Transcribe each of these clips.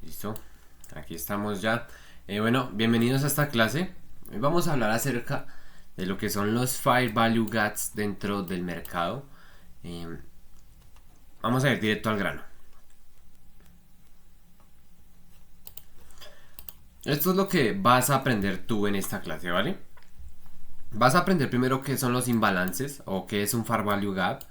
Listo, aquí estamos ya. Bueno, bienvenidos a esta clase. Hoy vamos a hablar acerca de lo que son los Fair Value Gaps dentro del mercado. Eh, Vamos a ir directo al grano. Esto es lo que vas a aprender tú en esta clase, ¿vale? Vas a aprender primero qué son los imbalances o qué es un Fair Value Gap.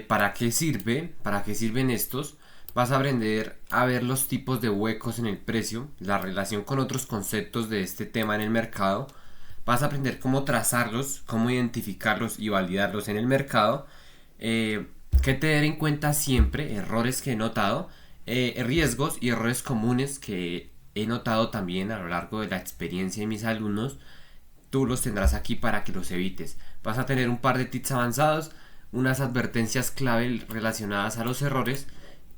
¿Para qué sirve? ¿Para qué sirven estos? Vas a aprender a ver los tipos de huecos en el precio, la relación con otros conceptos de este tema en el mercado. Vas a aprender cómo trazarlos, cómo identificarlos y validarlos en el mercado. Qué tener en cuenta siempre, errores que he notado, riesgos y errores comunes que he notado también a lo largo de la experiencia de mis alumnos. Tú los tendrás aquí para que los evites. Vas a tener un par de tips avanzados, unas advertencias clave relacionadas a los errores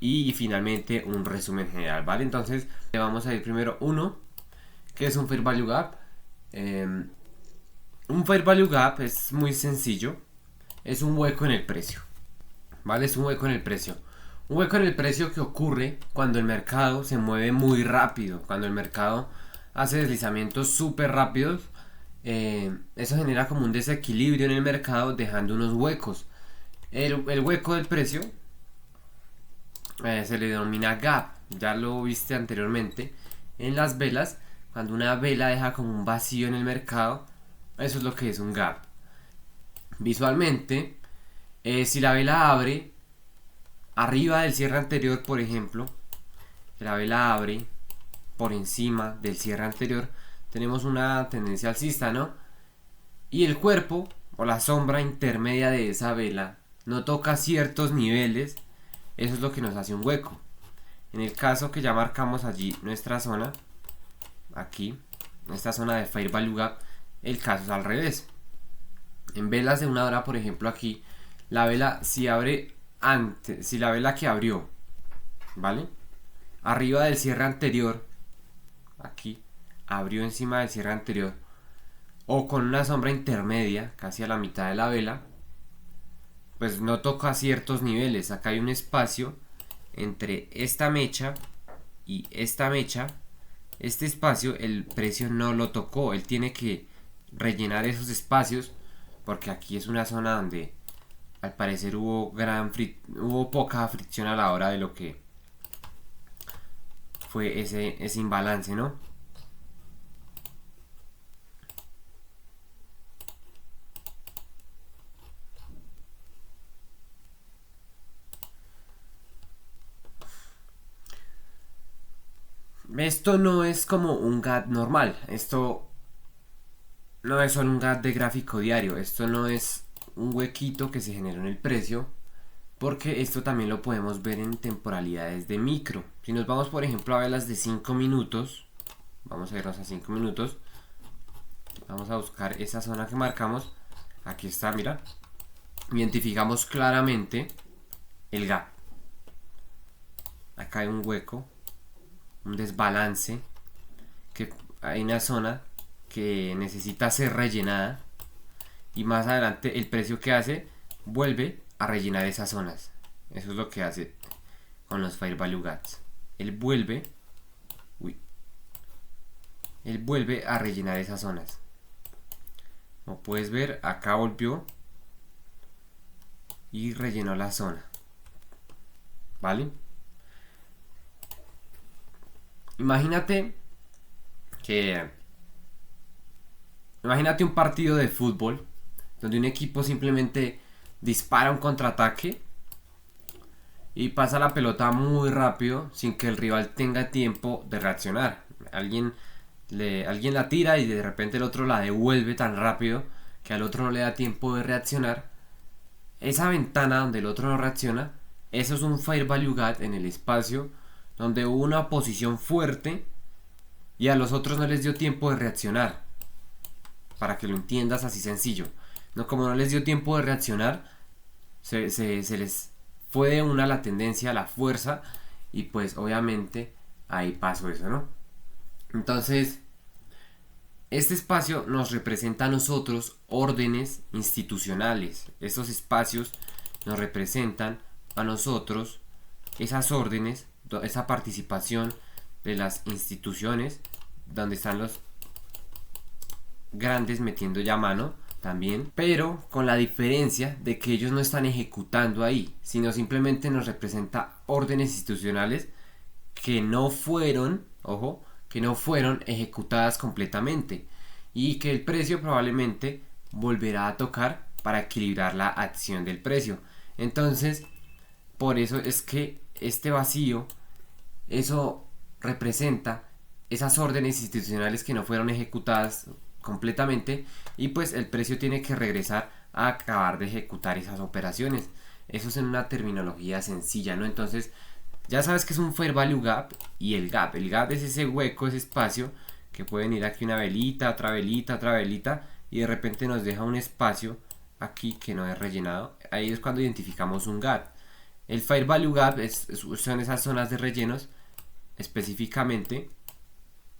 y finalmente un resumen general, ¿vale? Entonces vamos a ir primero uno, que es un Fair Value Gap. Un Fair Value Gap es muy sencillo, es un hueco en el precio, ¿vale? Es un hueco en el precio. Un hueco en el precio que ocurre cuando el mercado se mueve muy rápido, cuando el mercado hace deslizamientos súper rápidos. Eso genera como un desequilibrio en el mercado, dejando unos huecos. El hueco del precio se le denomina gap, ya lo viste anteriormente en las velas. Cuando una vela deja como un vacío en el mercado, eso es lo que es un gap. Visualmente, si la vela abre arriba del cierre anterior, por ejemplo, que la vela abre por encima del cierre anterior, tenemos una tendencia alcista, ¿no? Y el cuerpo o la sombra intermedia de esa vela no toca ciertos niveles, eso es lo que nos hace un hueco. En el caso que ya marcamos allí nuestra zona, aquí, esta zona de Fair Value Gap, el caso es al revés. En velas de una hora, por ejemplo, aquí, la vela si abre antes, si la vela que abrió, ¿vale? Arriba del cierre anterior, aquí, abrió encima del cierre anterior, o con una sombra intermedia, casi a la mitad de la vela, pues no toca ciertos niveles. Acá hay un espacio entre esta mecha y esta mecha. Este espacio el precio no lo tocó, él tiene que rellenar esos espacios porque aquí es una zona donde al parecer hubo poca fricción a la hora de lo que fue ese imbalance, ¿no? Esto no es como un gap normal, esto no es solo un gap de gráfico diario, esto no es un huequito que se generó en el precio, porque esto también lo podemos ver en temporalidades de micro. Si nos vamos por ejemplo a velas de 5 minutos, vamos a irnos a 5 minutos, vamos a buscar esa zona que marcamos, aquí está, mira, identificamos claramente el gap. Acá hay un hueco, un desbalance, que hay una zona que necesita ser rellenada y más adelante el precio que hace vuelve a rellenar esas zonas. Eso es lo que hace con los Fair Value Gaps. Él vuelve, él vuelve a rellenar esas zonas. Como puedes ver, acá volvió y rellenó la zona. ¿Vale? Imagínate un partido de fútbol donde un equipo simplemente dispara un contraataque y pasa la pelota muy rápido sin que el rival tenga tiempo de reaccionar. Alguien la tira y de repente el otro la devuelve tan rápido que al otro no le da tiempo de reaccionar. Esa ventana donde el otro no reacciona, eso es un Fair Value Gap en el espacio donde hubo una posición fuerte y a los otros no les dio tiempo de reaccionar. Para que lo entiendas así sencillo. No, como no les dio tiempo de reaccionar, se les fue de una la tendencia, la fuerza, y pues obviamente ahí pasó eso, ¿no? Entonces, este espacio nos representa a nosotros órdenes institucionales. Estos espacios nos representan a nosotros esas órdenes, esa participación de las instituciones, donde están los grandes metiendo ya mano también, pero con la diferencia de que ellos no están ejecutando ahí, sino simplemente nos representa órdenes institucionales que no fueron, ojo, que no fueron ejecutadas completamente y que el precio probablemente volverá a tocar para equilibrar la acción del precio. Entonces, por eso es que este vacío, eso representa esas órdenes institucionales que no fueron ejecutadas completamente y pues el precio tiene que regresar a acabar de ejecutar esas operaciones. Eso es en una terminología sencilla, ¿no? Entonces, ya sabes que es un Fair Value Gap y el gap. El gap es ese hueco, ese espacio que pueden ir aquí una velita, otra velita, otra velita y de repente nos deja un espacio aquí que no es rellenado. Ahí es cuando identificamos un gap. El Fair Value Gap son esas zonas de rellenos específicamente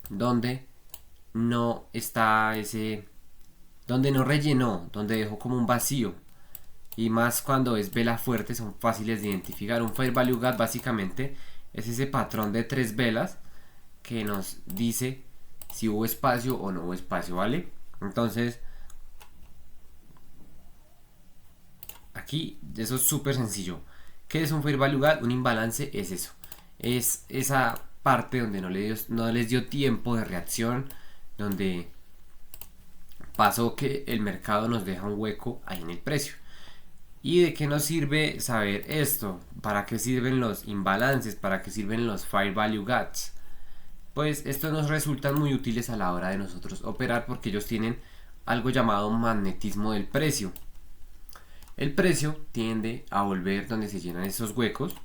donde no está ese, donde no rellenó, donde dejó como un vacío. Y más cuando es vela fuerte son fáciles de identificar. Un Fair Value Gap básicamente es ese patrón de 3 velas que nos dice si hubo espacio o no hubo espacio, ¿vale? Entonces, aquí eso es súper sencillo. ¿Qué es un Fair Value Gap? Un imbalance es eso. Es esa parte donde no les dio tiempo de reacción, donde pasó que el mercado nos deja un hueco ahí en el precio. ¿Y de qué nos sirve saber esto? ¿Para qué sirven los imbalances? ¿Para qué sirven los Fair Value Gaps? Pues estos nos resultan muy útiles a la hora de nosotros operar porque ellos tienen algo llamado magnetismo del precio. El precio tiende a volver donde se llenan esos huecos.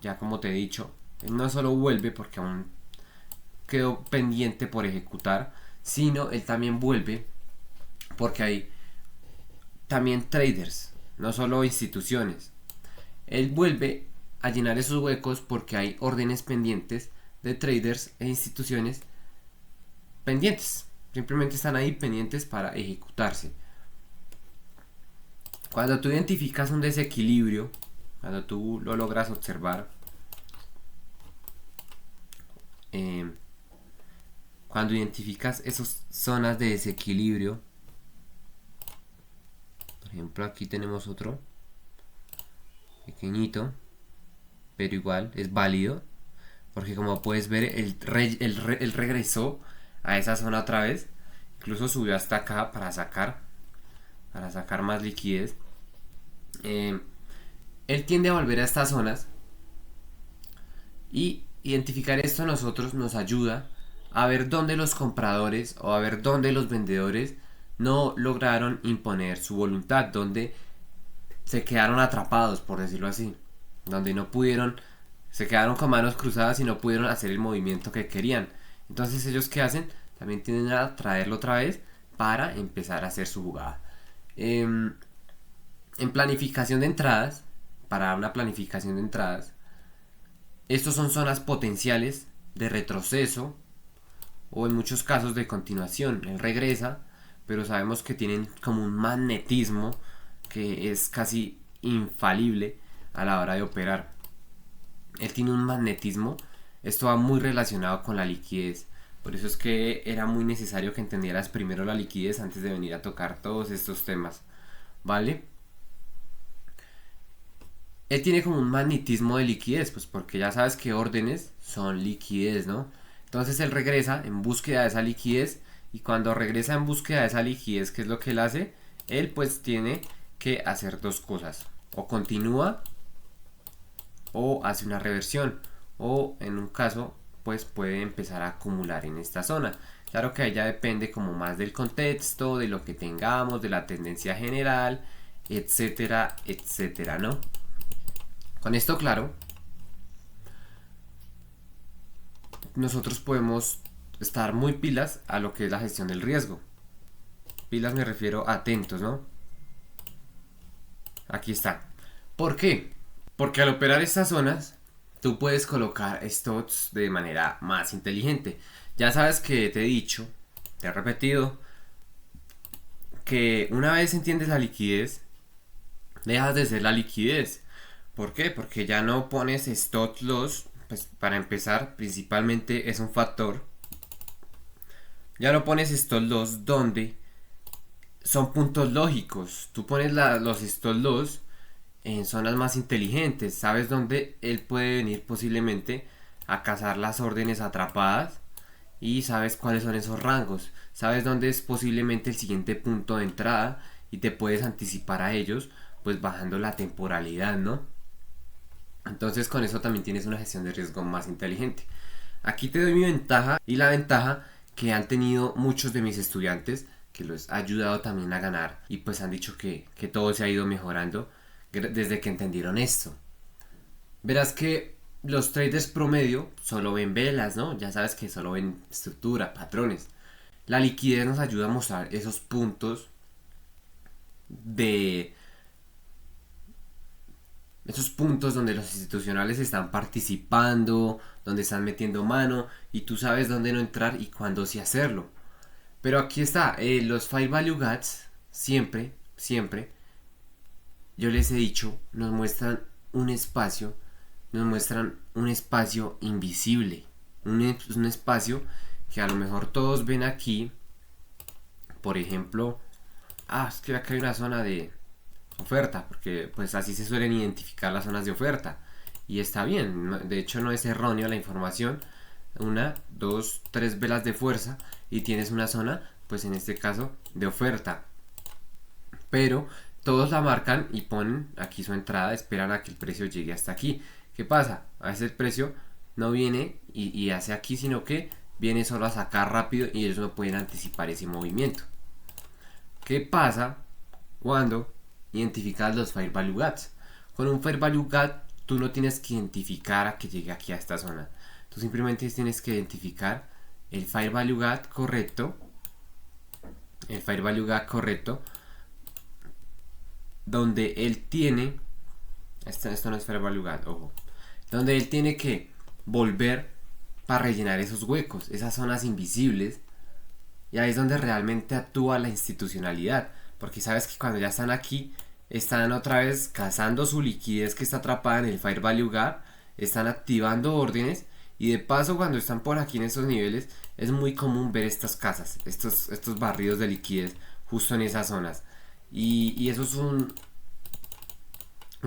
Ya como te he dicho, no solo vuelve porque aún quedó pendiente por ejecutar, sino él también vuelve porque hay también traders, no solo instituciones. Él vuelve a llenar esos huecos porque hay órdenes pendientes de traders e instituciones pendientes. Simplemente están ahí pendientes para ejecutarse. Cuando tú identificas un desequilibrio, cuando tú lo logras observar, cuando identificas esas zonas de desequilibrio, por ejemplo aquí tenemos otro pequeñito, pero igual es válido, porque como puedes ver él regresó a esa zona otra vez, incluso subió hasta acá para sacar más liquidez. Él tiende a volver a estas zonas y identificar esto a nosotros nos ayuda a ver dónde los compradores o a ver dónde los vendedores no lograron imponer su voluntad, donde se quedaron atrapados, por decirlo así, donde no pudieron, se quedaron con manos cruzadas y no pudieron hacer el movimiento que querían. Entonces ellos, ¿qué hacen? También tienden a traerlo otra vez para empezar a hacer su jugada. En planificación de entradas, para una planificación de entradas, estos son zonas potenciales de retroceso o en muchos casos de continuación. Él regresa, pero sabemos que tienen como un magnetismo que es casi infalible a la hora de operar. Él tiene un magnetismo, esto va muy relacionado con la liquidez. Por eso es que era muy necesario que entendieras primero la liquidez antes de venir a tocar todos estos temas, ¿vale? Él tiene como un magnetismo de liquidez, pues porque ya sabes que órdenes son liquidez, ¿no? Entonces él regresa en búsqueda de esa liquidez y cuando regresa en búsqueda de esa liquidez, ¿qué es lo que él hace? Él pues tiene que hacer dos cosas, o continúa o hace una reversión, o en un caso pues puede empezar a acumular en esta zona. Claro que ahí ya depende como más del contexto, de lo que tengamos, de la tendencia general, etcétera, etcétera, ¿no? Con esto claro, nosotros podemos estar muy pilas a lo que es la gestión del riesgo. Pilas me refiero a atentos, ¿no? Aquí está. ¿Por qué? Porque al operar estas zonas, tú puedes colocar stops de manera más inteligente. Ya sabes que te he dicho, te he repetido, que una vez entiendes la liquidez, dejas de ser la liquidez. ¿Por qué? Porque ya no pones stop loss, pues para empezar, principalmente es un factor. Ya no pones stall loss donde son puntos lógicos. Tú pones los stall loss en zonas más inteligentes. Sabes dónde él puede venir posiblemente a cazar las órdenes atrapadas y sabes cuáles son esos rangos. Sabes dónde es posiblemente el siguiente punto de entrada y te puedes anticipar a ellos, pues bajando la temporalidad, ¿no? Entonces con eso también tienes una gestión de riesgo más inteligente. Aquí te doy mi ventaja y la ventaja que han tenido muchos de mis estudiantes, que los ha ayudado también a ganar y pues han dicho que todo se ha ido mejorando desde que entendieron esto. Verás que los traders promedio solo ven velas, ¿no? Ya sabes que solo ven estructura, patrones. La liquidez nos ayuda a mostrar esos puntos de esos puntos donde los institucionales están participando, donde están metiendo mano y tú sabes dónde no entrar y cuándo sí hacerlo. Pero aquí está, los Fair Value Gaps siempre, yo les he dicho, nos muestran un espacio invisible, un espacio que a lo mejor todos ven aquí, por ejemplo, es que acá hay una zona de oferta, porque pues así se suelen identificar las zonas de oferta y está bien, de hecho no es erróneo la información, 1, 2, 3 velas de fuerza y tienes una zona, pues en este caso de oferta, pero todos la marcan y ponen aquí su entrada, esperan a que el precio llegue hasta aquí. ¿Qué pasa? A veces el precio no viene y hace aquí, sino que viene solo a sacar rápido y ellos no pueden anticipar ese movimiento. ¿Qué pasa cuando identificas los Fair Value Gaps? Con un Fair Value Gap tú no tienes que identificar a que llegue aquí a esta zona. Tú simplemente tienes que identificar el Fair Value Gap correcto. El Fair Value Gap correcto. Donde él tiene. Esto no es Fair Value Gap, ojo. Donde él tiene que volver para rellenar esos huecos, esas zonas invisibles. Y ahí es donde realmente actúa la institucionalidad. Porque sabes que cuando ya están aquí, están otra vez cazando su liquidez que está atrapada en el Fair Value Gap. Están activando órdenes. Y de paso, cuando están por aquí en esos niveles, es muy común ver estas casas, estos barridos de liquidez justo en esas zonas. Y eso es un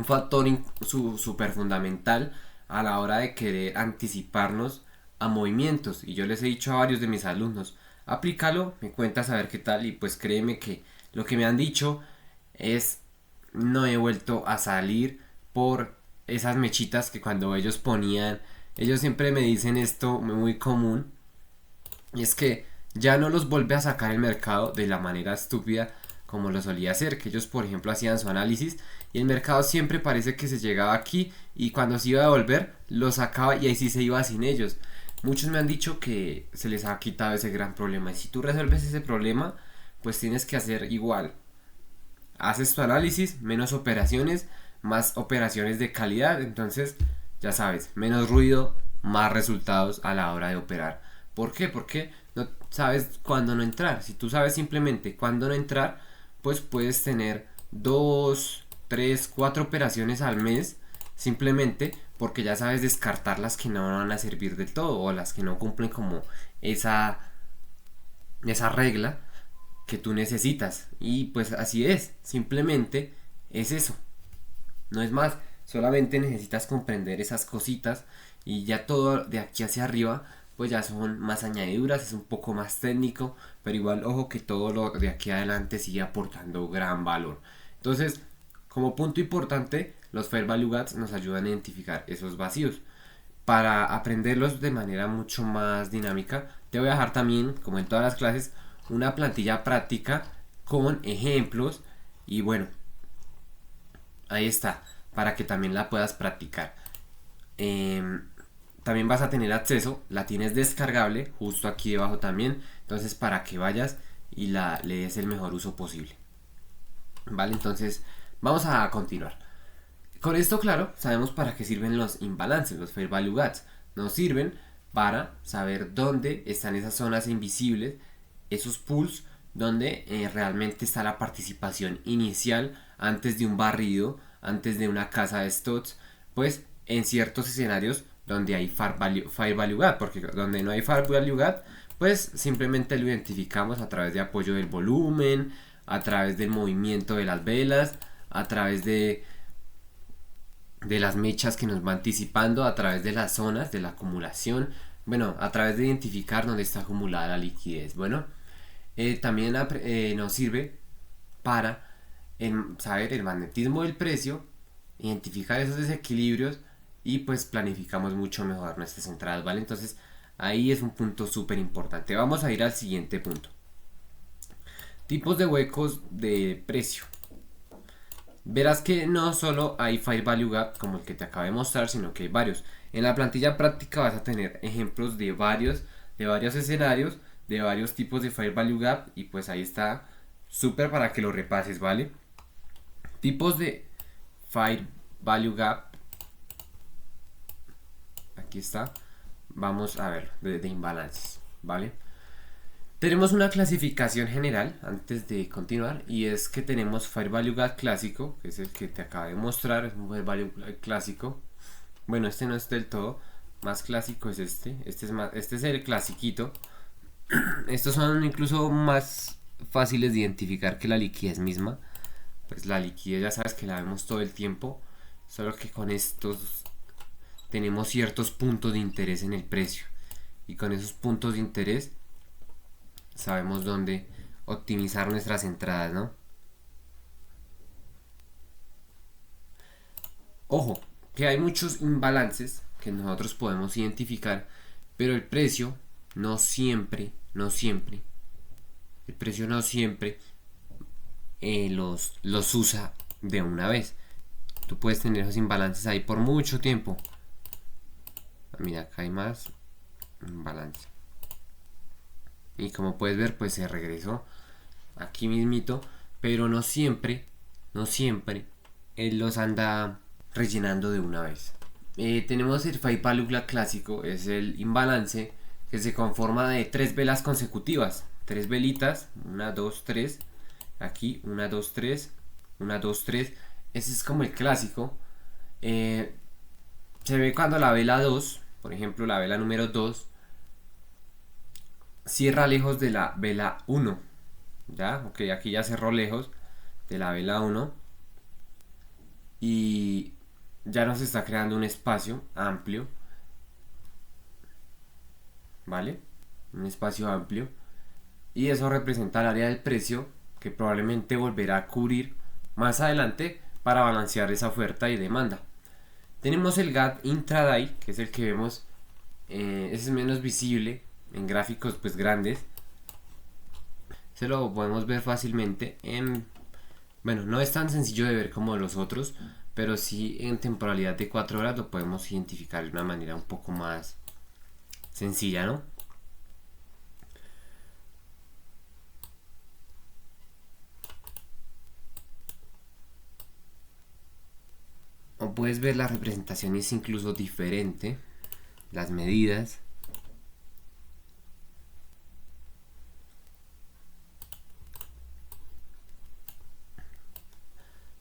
factor súper fundamental a la hora de querer anticiparnos a movimientos. Y yo les he dicho a varios de mis alumnos, aplícalo, me cuentas a ver qué tal. Y pues créeme que lo que me han dicho es, no he vuelto a salir por esas mechitas que cuando ellos ponían, ellos siempre me dicen esto muy común, y es que ya no los vuelve a sacar el mercado de la manera estúpida como lo solía hacer, que ellos por ejemplo hacían su análisis y el mercado siempre parece que se llegaba aquí y cuando se iba a devolver lo sacaba y ahí sí se iba sin ellos. Muchos me han dicho que se les ha quitado ese gran problema y si tú resuelves ese problema pues tienes que hacer igual, haces tu análisis, menos operaciones, más operaciones de calidad, entonces ya sabes, menos ruido, más resultados a la hora de operar. ¿Por qué? Porque no sabes cuándo no entrar. Si tú sabes simplemente cuándo no entrar, pues puedes tener 2, 3, 4 operaciones al mes, simplemente porque ya sabes descartar las que no van a servir del todo o las que no cumplen como esa regla que tú necesitas. Y pues así es, simplemente es eso, no es más. Solamente necesitas comprender esas cositas y ya todo de aquí hacia arriba pues ya son más añadiduras, es un poco más técnico, pero igual ojo que todo lo de aquí adelante sigue aportando gran valor. Entonces, como punto importante, los Fair Value Gaps nos ayudan a identificar esos vacíos. Para aprenderlos de manera mucho más dinámica, te voy a dejar también, como en todas las clases, una plantilla práctica con ejemplos y bueno, ahí está, para que también la puedas practicar. También vas a tener acceso, la tienes descargable justo aquí debajo también, entonces para que vayas y le des el mejor uso posible. Vale, entonces vamos a continuar. Con esto claro, sabemos para qué sirven los imbalances, los Fair Value Gaps. Nos sirven para saber dónde están esas zonas invisibles, esos pools donde realmente está la participación inicial antes de un barrido, antes de una casa de stocks, pues en ciertos escenarios donde hay Fair Value Gap, porque donde no hay Fair Value Gap, pues simplemente lo identificamos a través de apoyo del volumen, a través del movimiento de las velas, a través de las mechas que nos va anticipando, a través de las zonas de la acumulación, bueno, a través de identificar dónde está acumulada la liquidez. Bueno, también nos sirve para saber el magnetismo del precio, identificar esos desequilibrios y pues planificamos mucho mejor nuestras entradas, ¿vale? Entonces ahí es un punto súper importante. Vamos a ir al siguiente punto. Tipos de huecos de precio. Verás que no solo hay Fair Value Gap como el que te acabo de mostrar, sino que hay varios. En la plantilla práctica vas a tener ejemplos de varios escenarios, de varios tipos de Fair Value Gap, y pues ahí está súper para que lo repases, ¿vale? Tipos de Fair Value Gap. Aquí está. Vamos a ver de imbalances, ¿vale? Tenemos una clasificación general antes de continuar, y es que tenemos Fair Value Gap clásico, que es el que te acabo de mostrar, es un Fair Value clásico. Bueno, este no es del todo, más clásico es este es el clasiquito. Estos son incluso más fáciles de identificar que la liquidez misma. Pues la liquidez ya sabes que la vemos todo el tiempo, solo que con estos tenemos ciertos puntos de interés en el precio, y con esos puntos de interés sabemos dónde optimizar nuestras entradas, ¿no? Ojo, que hay muchos imbalances que nosotros podemos identificar, pero el precio no siempre los usa de una vez. Tú puedes tener esos imbalances ahí por mucho tiempo. Mira, acá hay más imbalance. Y como puedes ver, pues se regresó aquí mismito, pero no siempre él los anda rellenando de una vez. Tenemos el Fair Value Gap clásico, es el imbalance que se conforma de 3 velas consecutivas, 3 velitas, 1, 2, 3, aquí 1, 2, 3, 1, 2, 3, ese es como el clásico. Se ve cuando la vela 2, por ejemplo la vela número 2, cierra lejos de la vela 1, ya, ok, aquí ya cerró lejos de la vela 1 y ya nos está creando un espacio amplio, ¿vale? Un espacio amplio, y eso representa el área del precio que probablemente volverá a cubrir más adelante para balancear esa oferta y demanda. Tenemos el gap intraday, que es el que vemos, ese es menos visible en gráficos pues grandes, se lo podemos ver fácilmente bueno, no es tan sencillo de ver como los otros, pero sí en temporalidad de 4 horas lo podemos identificar de una manera un poco más sencilla, ¿no? O puedes ver la representación es incluso diferente, las medidas.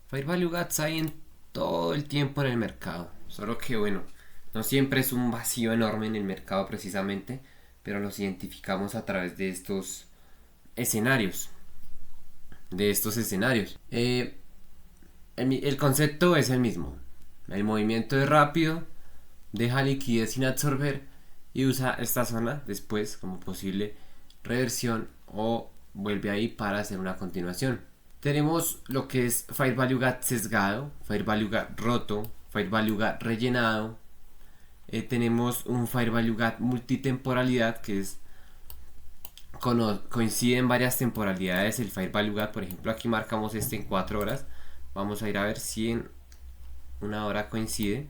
Fair Value Gaps hay en todo el tiempo en el mercado, solo que bueno, no siempre es un vacío enorme en el mercado precisamente, pero los identificamos a través de estos escenarios. El concepto es el mismo. El movimiento es rápido, deja liquidez sin absorber y usa esta zona después como posible reversión o vuelve ahí para hacer una continuación. Tenemos lo que es Fair Value Gap sesgado, Fair Value Gap roto, Fair Value Gap rellenado. Tenemos un Fair Value Gap multitemporalidad, que es coinciden varias temporalidades el Fair Value Gap. Por ejemplo, aquí marcamos este en 4 horas. Vamos a ir a ver si en una hora coincide.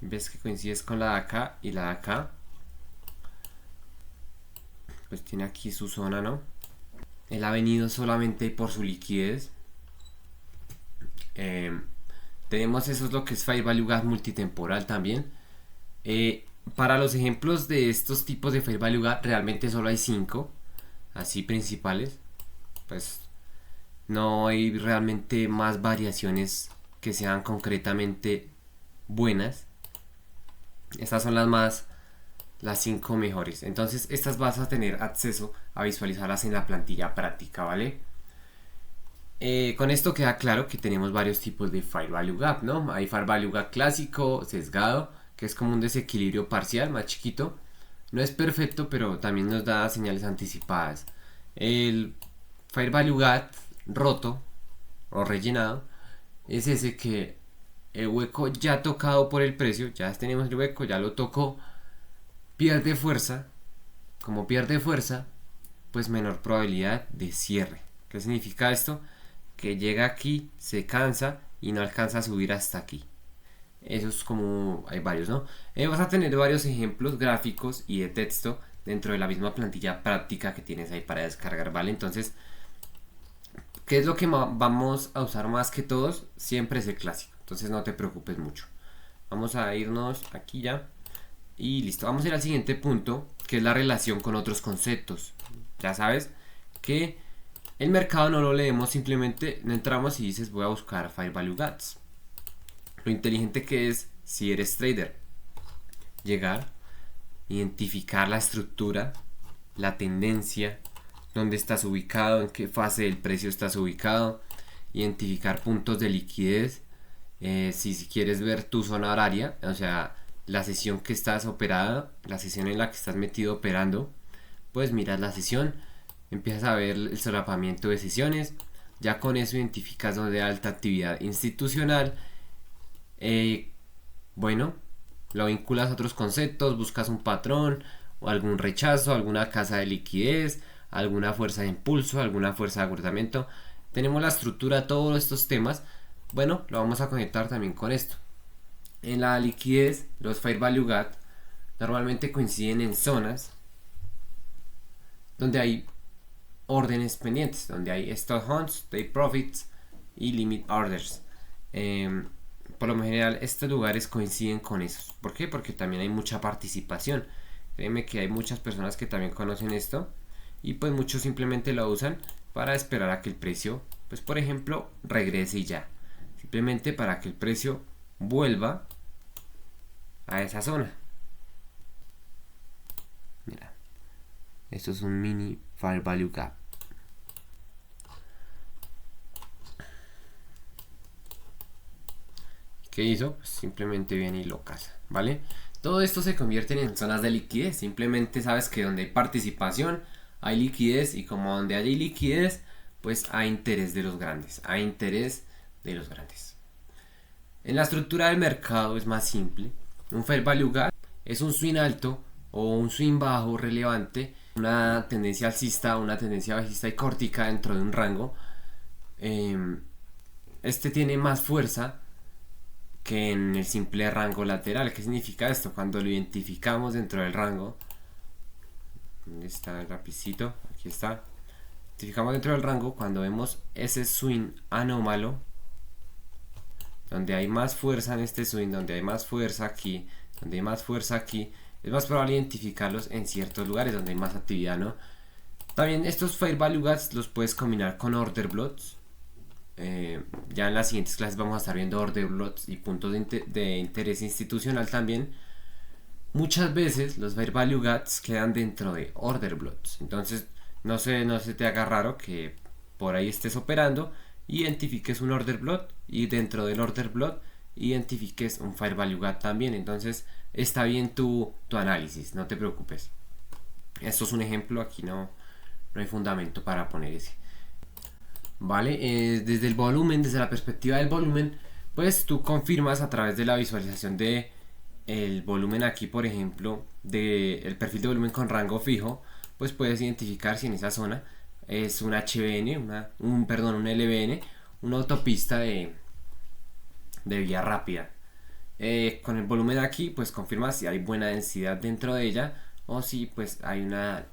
Ves que coincides con la de acá y la de acá. Pues tiene aquí su zona, ¿no? Él ha venido solamente por su liquidez. Tenemos eso, es lo que es Fair Value Gap multitemporal también. Para los ejemplos de estos tipos de Fair Value Gap realmente solo hay 5 así principales. Pues no hay realmente más variaciones que sean concretamente buenas. Estas son las 5 mejores. Entonces estas vas a tener acceso a visualizarlas en la plantilla práctica, ¿vale? Con esto queda claro que tenemos varios tipos de Fair Value Gap, ¿no? Hay Fair Value Gap clásico, sesgado, que es como un desequilibrio parcial más chiquito. No es perfecto, pero también nos da señales anticipadas. El Fair Value Gap roto o rellenado es ese que el hueco ya tocado por el precio, ya tenemos el hueco, ya lo tocó, pierde fuerza. Como pierde fuerza, pues menor probabilidad de cierre. ¿Qué significa esto? Que llega aquí, se cansa y no alcanza a subir hasta aquí. Eso es como, hay varios, ¿no? Vas a tener varios ejemplos gráficos y de texto dentro de la misma plantilla práctica que tienes ahí para descargar, ¿vale? Entonces, ¿qué es lo que vamos a usar más que todos? Siempre es el clásico, entonces no te preocupes mucho. Vamos a irnos aquí ya y listo. Vamos a ir al siguiente punto, que es la relación con otros conceptos. Ya sabes que el mercado no lo leemos, simplemente no entramos y dices voy a buscar Fair Value Gaps. Lo inteligente que es, si eres trader, llegar, identificar la estructura, la tendencia, dónde estás ubicado, en qué fase del precio estás ubicado, identificar puntos de liquidez, si quieres ver tu zona horaria, o sea, la sesión que estás operada, la sesión en la que estás metido operando, pues miras la sesión, empiezas a ver el solapamiento de sesiones, ya con eso identificas dónde hay alta actividad institucional. Bueno, lo vinculas a otros conceptos, buscas un patrón o algún rechazo, alguna casa de liquidez, alguna fuerza de impulso, alguna fuerza de agotamiento. Tenemos la estructura de todos estos temas. Bueno, lo vamos a conectar también con esto. En la liquidez, los Fair Value Gap normalmente coinciden en zonas donde hay órdenes pendientes, donde hay stop hunts, take profits y limit orders. Por lo general estos lugares coinciden con esos. ¿Por qué? Porque también hay mucha participación. Créeme que hay muchas personas que también conocen esto y pues muchos simplemente lo usan para esperar a que el precio, pues por ejemplo, regrese y ya. Simplemente para que el precio vuelva a esa zona. Mira, esto es un mini Fair Value Gap. ¿Qué hizo? Pues simplemente viene y lo caza, ¿vale? Todo esto se convierte en zonas de liquidez. Simplemente sabes que donde hay participación hay liquidez y como donde hay liquidez, pues hay interés de los grandes. Hay interés de los grandes. En la estructura del mercado es más simple. Un Fair Value Gap es un swing alto o un swing bajo relevante, una tendencia alcista, una tendencia bajista y córtica dentro de un rango. Este tiene más fuerza que en el simple rango lateral. ¿Qué significa esto? Cuando lo identificamos dentro del rango, ¿dónde está el lapicito? Aquí está. Identificamos dentro del rango, cuando vemos ese swing anómalo, donde hay más fuerza en este swing, donde hay más fuerza aquí, donde hay más fuerza aquí, es más probable identificarlos en ciertos lugares donde hay más actividad, ¿no? También estos Fair Value Gaps los puedes combinar con Order Blocks. Ya en las siguientes clases vamos a estar viendo Order Blocks y puntos de interés institucional también. Muchas veces los Fair Value Gaps quedan dentro de Order Blocks. Entonces no se te haga raro que por ahí estés operando, identifiques un Order Block y dentro del Order Block identifiques un Fair Value Gap también. Entonces está bien tu análisis, no te preocupes. Esto es un ejemplo, aquí no hay fundamento para poner ese. Vale, desde el volumen, desde la perspectiva del volumen, pues tú confirmas a través de la visualización de el volumen aquí, por ejemplo, del perfil de volumen con rango fijo, pues puedes identificar si en esa zona es un HBN, un LBN, una autopista de vía rápida. Con el volumen aquí, pues confirmas si hay buena densidad dentro de ella o si pues hay una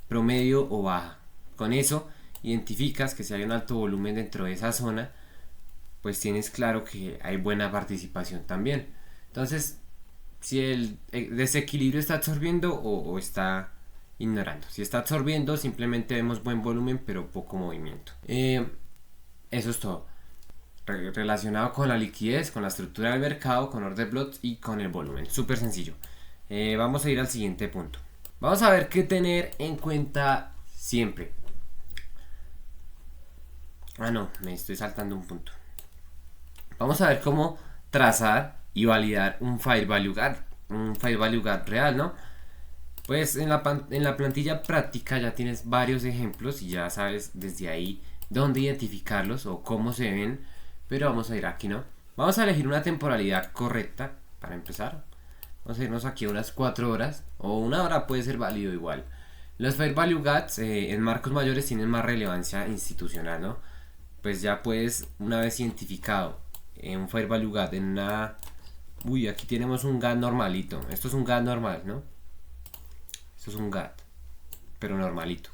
promedio o baja. Con eso identificas que si hay un alto volumen dentro de esa zona, pues tienes claro que hay buena participación también. Entonces, si el desequilibrio está absorbiendo o está ignorando. Si está absorbiendo, simplemente vemos buen volumen pero poco movimiento. Eso es todo. relacionado con la liquidez, con la estructura del mercado, con order blocks y con el volumen. Súper sencillo. Vamos a ir al siguiente punto. Vamos a ver qué tener en cuenta siempre. No, me estoy saltando un punto. Vamos a ver cómo trazar y validar un Fair Value Gap, real, ¿no? Pues en la plantilla práctica ya tienes varios ejemplos y ya sabes desde ahí dónde identificarlos o cómo se ven, pero vamos a ir aquí, ¿no? Vamos a elegir una temporalidad correcta para empezar. Vamos a irnos aquí a unas 4 horas o una hora puede ser válido igual. Los Fair Value Gaps en marcos mayores tienen más relevancia institucional, ¿no? Pues ya puedes, una vez identificado un Fair Value Gap en una... Uy, aquí tenemos un GAT normalito. Esto es un GAT normal, ¿no? Esto es un GAT, pero normalito.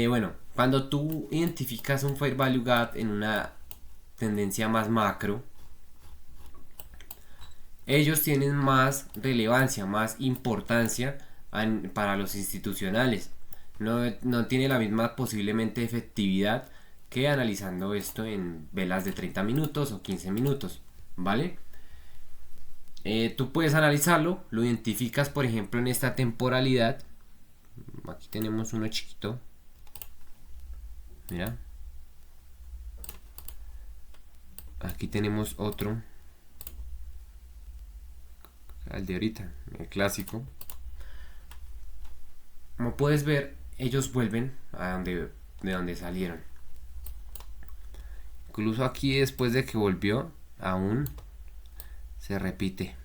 Bueno, cuando tú identificas un Fair Value Gap en una tendencia más macro, ellos tienen más relevancia, más importancia para los institucionales. No tiene la misma posiblemente efectividad que analizando esto en velas de 30 minutos o 15 minutos, ¿vale? Tú puedes analizarlo, lo identificas por ejemplo en esta temporalidad. Aquí tenemos uno chiquito, mira, aquí tenemos otro, el de ahorita, el clásico. Como puedes ver, ellos vuelven de donde salieron. Incluso aquí después de que volvió, aún se repite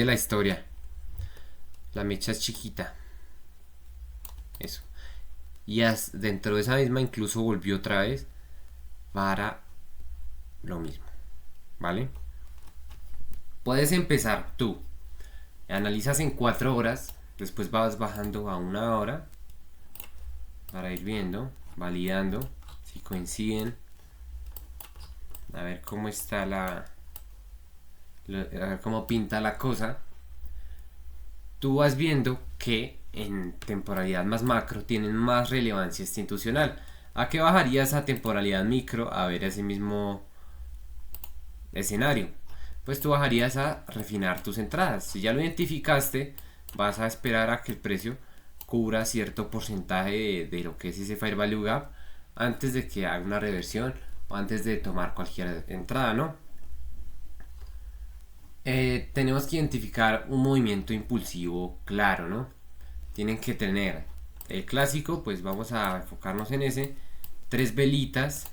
la historia. La mecha es chiquita, eso, y dentro de esa misma incluso volvió otra vez para lo mismo, ¿vale? Puedes empezar tú, analizas en 4 horas, después vas bajando a 1 hora para ir viendo, validando si coinciden, a ver cómo está a ver cómo pinta la cosa. Tú vas viendo que en temporalidad más macro tienen más relevancia institucional. ¿A qué bajarías a temporalidad micro a ver ese mismo escenario? Pues tú bajarías a refinar tus entradas. Si ya lo identificaste, vas a esperar a que el precio cubra cierto porcentaje de lo que es ese Fair Value Gap antes de que haga una reversión o antes de tomar cualquier entrada, ¿no? Tenemos que identificar un movimiento impulsivo claro, ¿no? Tienen que tener el clásico, pues vamos a enfocarnos en ese, 3 velitas,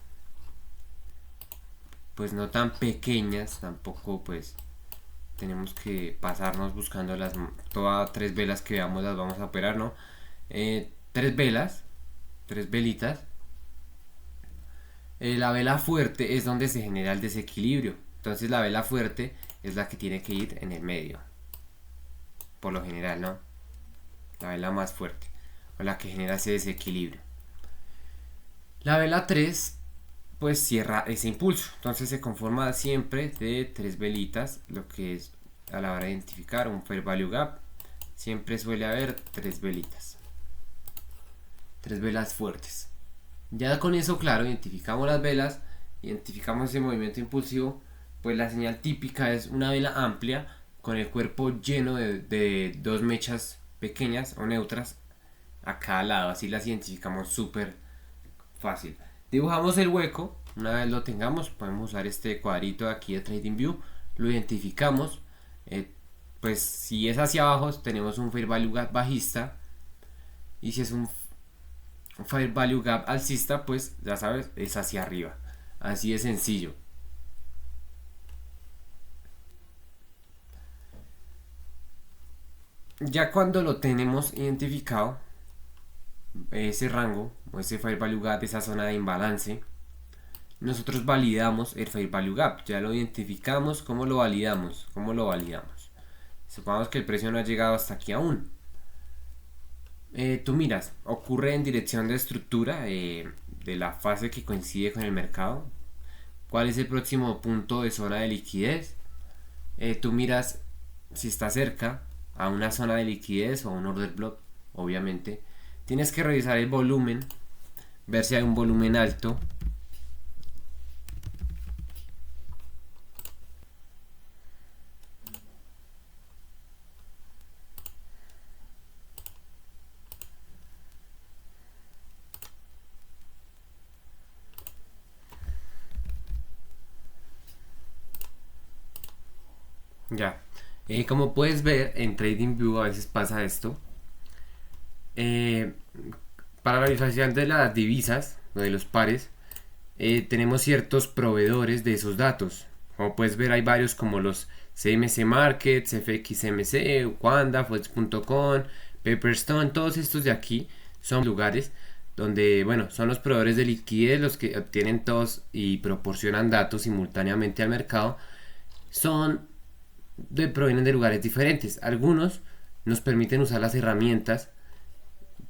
pues no tan pequeñas, tampoco pues tenemos que pasarnos buscando todas 3 velas que veamos las vamos a operar, ¿no? 3 velas, 3 velitas. La vela fuerte es donde se genera el desequilibrio, entonces la vela fuerte es la que tiene que ir en el medio, por lo general, ¿no? La vela más fuerte, o la que genera ese desequilibrio. La vela 3 pues cierra ese impulso, entonces se conforma siempre de 3 velitas, lo que es a la hora de identificar un Fair Value Gap, siempre suele haber 3 velitas, 3 velas fuertes. Ya con eso claro, identificamos las velas, identificamos ese movimiento impulsivo, pues la señal típica es una vela amplia con el cuerpo lleno de 2 mechas pequeñas o neutras a cada lado, así las identificamos súper fácil. Dibujamos el hueco, una vez lo tengamos podemos usar este cuadrito de aquí de TradingView, lo identificamos, pues si es hacia abajo tenemos un Fair Value Gap bajista, y si es un Fair Value Gap alcista, pues ya sabes, es hacia arriba, así de sencillo. Ya cuando lo tenemos identificado, ese rango o ese Fair Value Gap, esa zona de imbalance, nosotros validamos el Fair Value Gap. Ya lo identificamos. ¿Cómo lo validamos? Supongamos que el precio no ha llegado hasta aquí aún. Tú miras, ocurre en dirección de estructura de la fase que coincide con el mercado. ¿Cuál es el próximo punto de zona de liquidez? Tú miras si está cerca a una zona de liquidez o a un order block, obviamente. Tienes que revisar el volumen, ver si hay un volumen alto. Ya, como puedes ver en TradingView a veces pasa esto. Eh, para la visualización de las divisas o de los pares, tenemos ciertos proveedores de esos datos. Como puedes ver, hay varios como los CMC Markets, FXMC, Wanda, Forex.com, Pepperstone. Todos estos de aquí son lugares donde, bueno, son los proveedores de liquidez los que obtienen todos y proporcionan datos simultáneamente al mercado. Provienen de lugares diferentes. Algunos nos permiten usar las herramientas,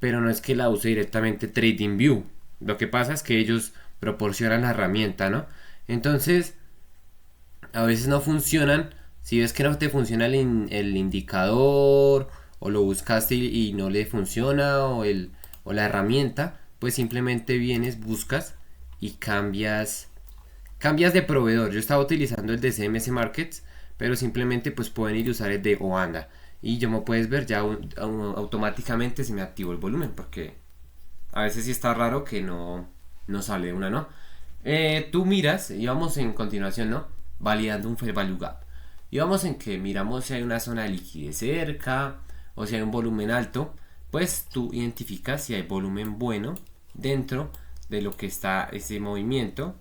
pero no es que la use directamente TradingView. Lo que pasa es que ellos proporcionan la herramienta, ¿no? Entonces, a veces no funcionan. Si ves que no te funciona el indicador, o lo buscaste y no le funciona, o la herramienta, pues simplemente vienes, buscas y cambias de proveedor. Yo estaba utilizando el de CMC Markets, pero simplemente pues pueden ir a usar el de Oanda. Y como puedes ver, ya automáticamente se me activó el volumen, porque a veces sí está raro que no sale una, ¿no? Tú miras, y vamos en continuación, ¿no? Validando un Fair Value Gap. Y vamos en que miramos si hay una zona de liquidez cerca, o si hay un volumen alto. Pues tú identificas si hay volumen bueno dentro de lo que está ese movimiento.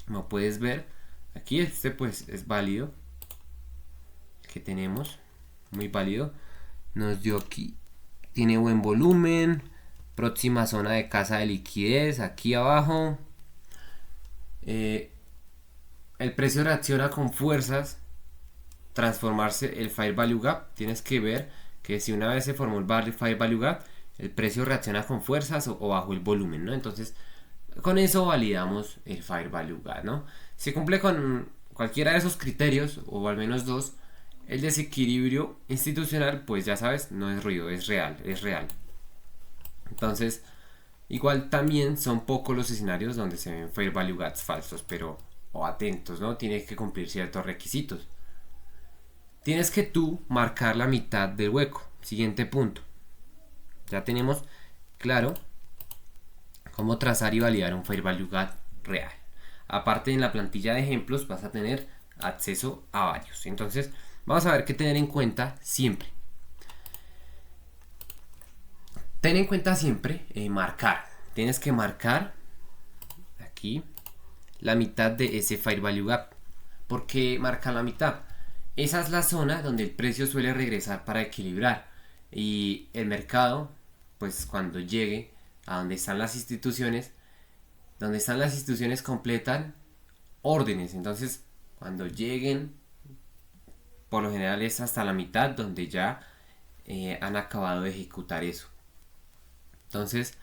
Como puedes ver, aquí pues es válido, que tenemos, muy válido, nos dio aquí, tiene buen volumen, próxima zona de casa de liquidez, aquí abajo. El precio reacciona con fuerzas, transformarse el Fair Value Gap. Tienes que ver que si una vez se formó el Fair Value Gap, el precio reacciona con fuerzas o bajo el volumen, ¿no? Entonces, con eso validamos el Fair Value Gap, ¿no? Si cumple con cualquiera de esos criterios, o al menos dos, el desequilibrio institucional, pues ya sabes, no es ruido, es real, es real. Entonces, igual también son pocos los escenarios donde se ven Fair Value Gaps falsos, pero atentos, ¿no? Tienes que cumplir ciertos requisitos. Tienes que tú marcar la mitad del hueco. Siguiente punto. Ya tenemos claro cómo trazar y validar un Fair Value Gap real. Aparte, en la plantilla de ejemplos vas a tener acceso a varios. Entonces, vamos a ver qué tener en cuenta siempre. Ten en cuenta siempre marcar. Tienes que marcar aquí la mitad de ese Fair Value Gap. ¿Por qué marcar la mitad? Esa es la zona donde el precio suele regresar para equilibrar. Y el mercado, pues cuando llegue a donde están las instituciones, completan órdenes. Entonces, cuando lleguen, por lo general es hasta la mitad donde ya han acabado de ejecutar eso. Entonces,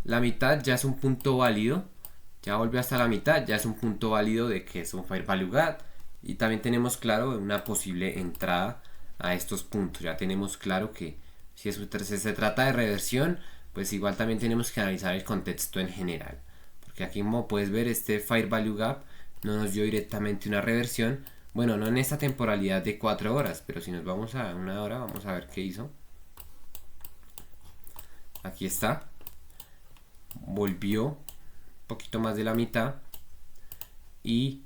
la mitad ya es un punto válido. Ya volvió hasta la mitad, ya es un punto válido de que es un Fair Value Gap. Y también tenemos claro una posible entrada a estos puntos. Ya tenemos claro que si se trata de reversión, pues igual también tenemos que analizar el contexto en general. Porque aquí, como puedes ver, este Fair Value Gap no nos dio directamente una reversión. Bueno, no en esta temporalidad de 4 horas, pero si nos vamos a una hora, vamos a ver qué hizo. Aquí está. Volvió un poquito más de la mitad. Y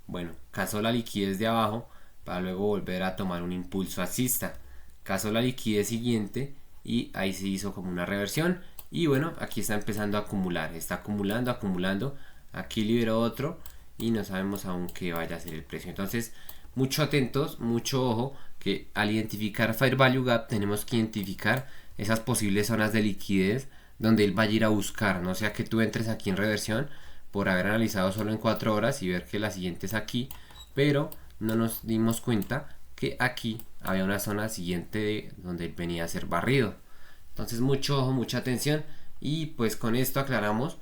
bueno, cazó la liquidez de abajo para luego volver a tomar un impulso alcista. Cazó la liquidez siguiente y ahí se hizo como una reversión. Y bueno, aquí está empezando a acumular. Está acumulando. Aquí liberó otro y no sabemos aún qué vaya a ser el precio. Entonces, mucho atentos, mucho ojo, que al identificar Fair Value Gap tenemos que identificar esas posibles zonas de liquidez donde él vaya a ir a buscar. No sea que tú entres aquí en reversión por haber analizado solo en 4 horas y ver que la siguiente es aquí, pero no nos dimos cuenta que aquí había una zona siguiente donde él venía a ser barrido. Entonces mucho ojo, mucha atención, y pues con esto aclaramos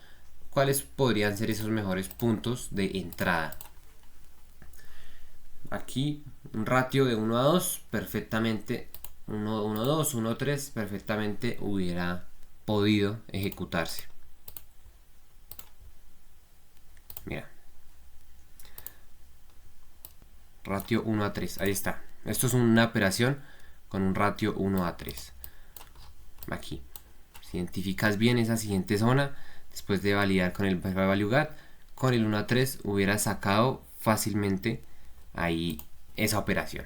cuáles podrían ser esos mejores puntos de entrada. Aquí un ratio de 1 a 2 perfectamente, 1-2, 1-3 perfectamente hubiera podido ejecutarse. Mira, ratio 1:3, ahí está. Esto es una operación con un ratio 1:3. Aquí, si identificas bien esa siguiente zona, después de validar con el value gap, con el 1:3 hubiera sacado fácilmente ahí esa operación.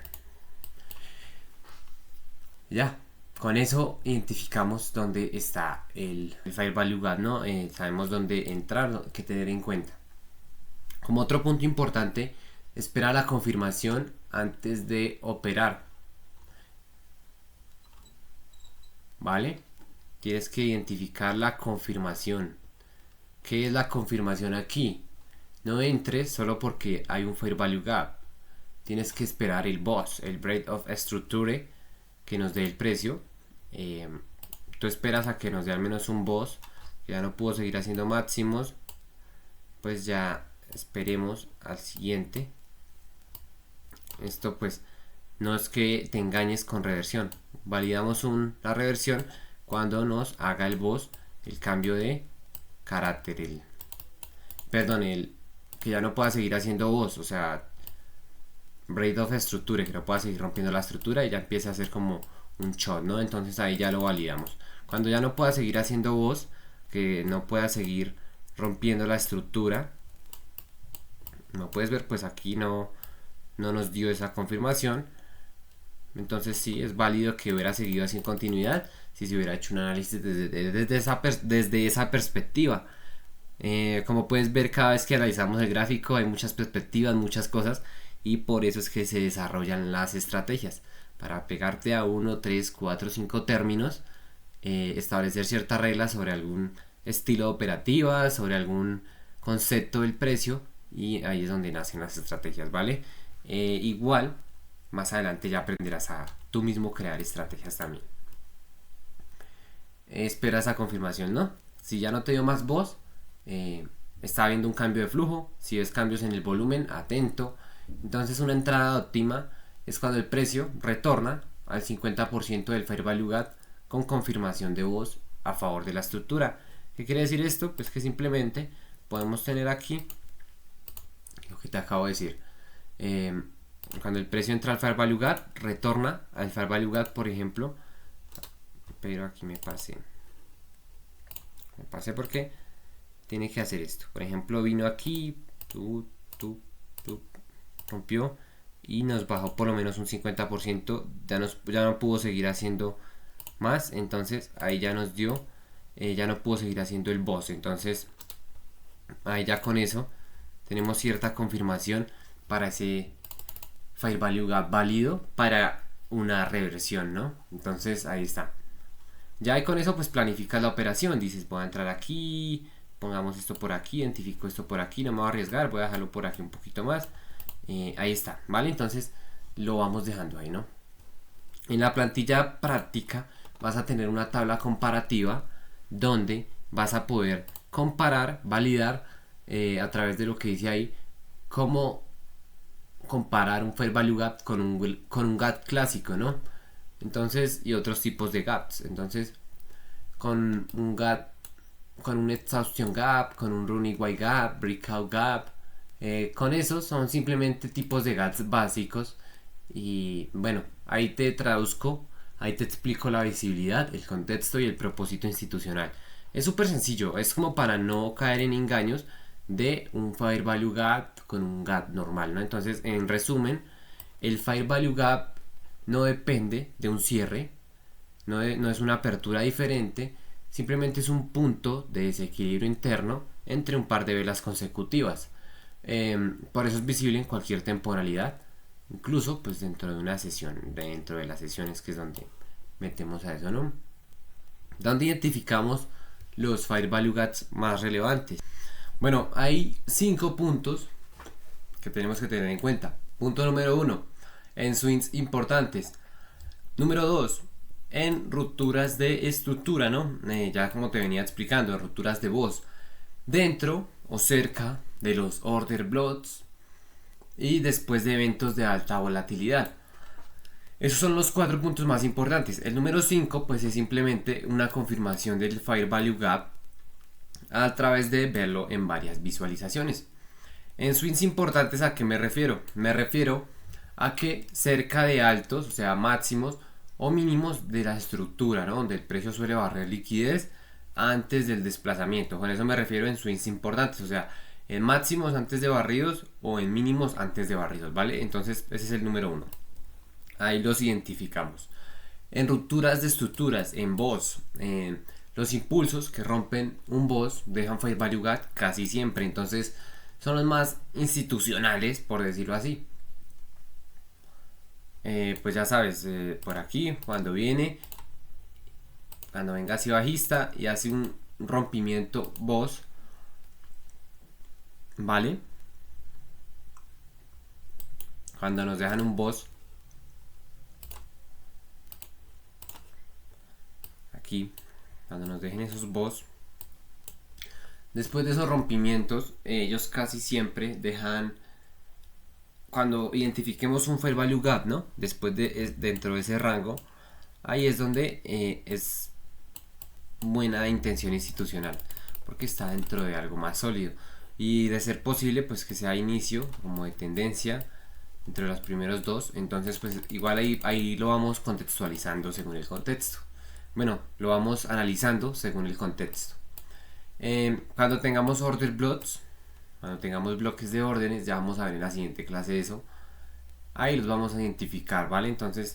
Ya, con eso identificamos dónde está el fair value gap, ¿no? Sabemos dónde entrar, qué tener en cuenta. Como otro punto importante, espera la confirmación antes de operar. ¿Vale? Tienes que identificar la confirmación. ¿Qué es la confirmación aquí? No entres solo porque hay un fair value gap. Tienes que esperar el BOS, el break of structure, que nos dé el precio. Tú esperas a que nos dé al menos un BOS. Ya no pudo seguir haciendo máximos. Pues ya esperemos al siguiente. Esto pues no es que te engañes con reversión. Validamos la reversión cuando nos haga el BOS el cambio de carácter. El que ya no pueda seguir haciendo BOS. O sea, break of structure, que no pueda seguir rompiendo la estructura y ya empieza a hacer como un shot, ¿no? Entonces ahí ya lo validamos. Cuando ya no pueda seguir haciendo BOS, que no pueda seguir rompiendo la estructura, no puedes ver, pues aquí no nos dio esa confirmación. Entonces sí, es válido que hubiera seguido así en continuidad si se hubiera hecho un análisis desde esa perspectiva. Como puedes ver, cada vez que analizamos el gráfico hay muchas perspectivas, muchas cosas, y por eso es que se desarrollan las estrategias para pegarte a 1, 3, 4, 5 términos, establecer ciertas reglas sobre algún estilo operativa, sobre algún concepto del precio, y ahí es donde nacen las estrategias, ¿vale? Igual más adelante ya aprenderás a tú mismo crear estrategias también. Espera esa confirmación, ¿no? Si ya no te dio más voz, está habiendo un cambio de flujo. Si ves cambios en el volumen, atento. Entonces una entrada óptima es cuando el precio retorna al 50% del fair value gap con confirmación de voz a favor de la estructura. ¿Qué quiere decir esto? Pues que simplemente podemos tener aquí lo que te acabo de decir. Cuando el precio entra al fair value gap, retorna al fair value gap, por ejemplo, pero aquí me pasé porque tiene que hacer esto. Por ejemplo, vino aquí, rompió y nos bajó por lo menos un 50%, ya no pudo seguir haciendo más, entonces ahí ya nos dio, ya no pudo seguir haciendo el boss. Entonces ahí ya con eso tenemos cierta confirmación para ese fair value gap válido para una reversión, ¿no? Entonces ahí está. Ya y con eso pues planificas la operación, dices voy a entrar aquí, pongamos esto por aquí, identifico esto por aquí, no me voy a arriesgar, voy a dejarlo por aquí un poquito más. Ahí está, ¿vale? Entonces lo vamos dejando ahí, ¿no? En la plantilla práctica vas a tener una tabla comparativa donde vas a poder comparar, validar a través de lo que dice ahí, cómo comparar un fair value gap con un gap clásico, ¿no? Entonces, y otros tipos de gaps. Entonces, con un gap, con un exhaustion gap, con un running white gap, breakout gap, con esos son simplemente tipos de gaps básicos. Y bueno, ahí te traduzco, ahí te explico la visibilidad, el contexto y el propósito institucional. Es súper sencillo, es como para no caer en engaños de un fair value gap con un gap normal, ¿no? Entonces, en resumen, el fair value gap no depende de un cierre, no es una apertura diferente, simplemente es un punto de desequilibrio interno entre un par de velas consecutivas. Por eso es visible en cualquier temporalidad, incluso pues dentro de una sesión, dentro de las sesiones, que es donde metemos a eso, ¿no? Donde identificamos los fair value gaps más relevantes. Bueno, hay 5 puntos que tenemos que tener en cuenta. Punto número 1, en swings importantes. Número 2, en rupturas de estructura, ¿no? Ya como te venía explicando, rupturas de voz dentro o cerca de los order blocks y después de eventos de alta volatilidad. Esos son los 4 puntos más importantes. El número 5 pues es simplemente una confirmación del fair value gap a través de verlo en varias visualizaciones. En swings importantes, ¿a qué me refiero? Me refiero a que cerca de altos, o sea, máximos o mínimos de la estructura, ¿no? Donde el precio suele barrer liquidez antes del desplazamiento. Con eso me refiero en swings importantes, o sea, en máximos antes de barridos o en mínimos antes de barridos, ¿vale? Entonces, ese es el número uno. Ahí los identificamos. En rupturas de estructuras, en BOS, los impulsos que rompen un BOS dejan fair value gap casi siempre. Entonces, son los más institucionales, por decirlo así. Pues ya sabes, por aquí, cuando venga así bajista y hace un rompimiento BOS, ¿vale? Cuando nos dejan un BOS, aquí, cuando nos dejen esos BOS, después de esos rompimientos, ellos casi siempre dejan, cuando identifiquemos un fair value gap, ¿no? Después de dentro de ese rango, ahí es donde es buena intención institucional, porque está dentro de algo más sólido y de ser posible, pues que sea inicio como de tendencia entre los primeros dos. Entonces, pues igual ahí lo vamos contextualizando según el contexto. Bueno, lo vamos analizando según el contexto. Cuando tengamos order blocks, cuando tengamos bloques de órdenes, ya vamos a ver en la siguiente clase eso. Ahí los vamos a identificar, ¿vale? Entonces,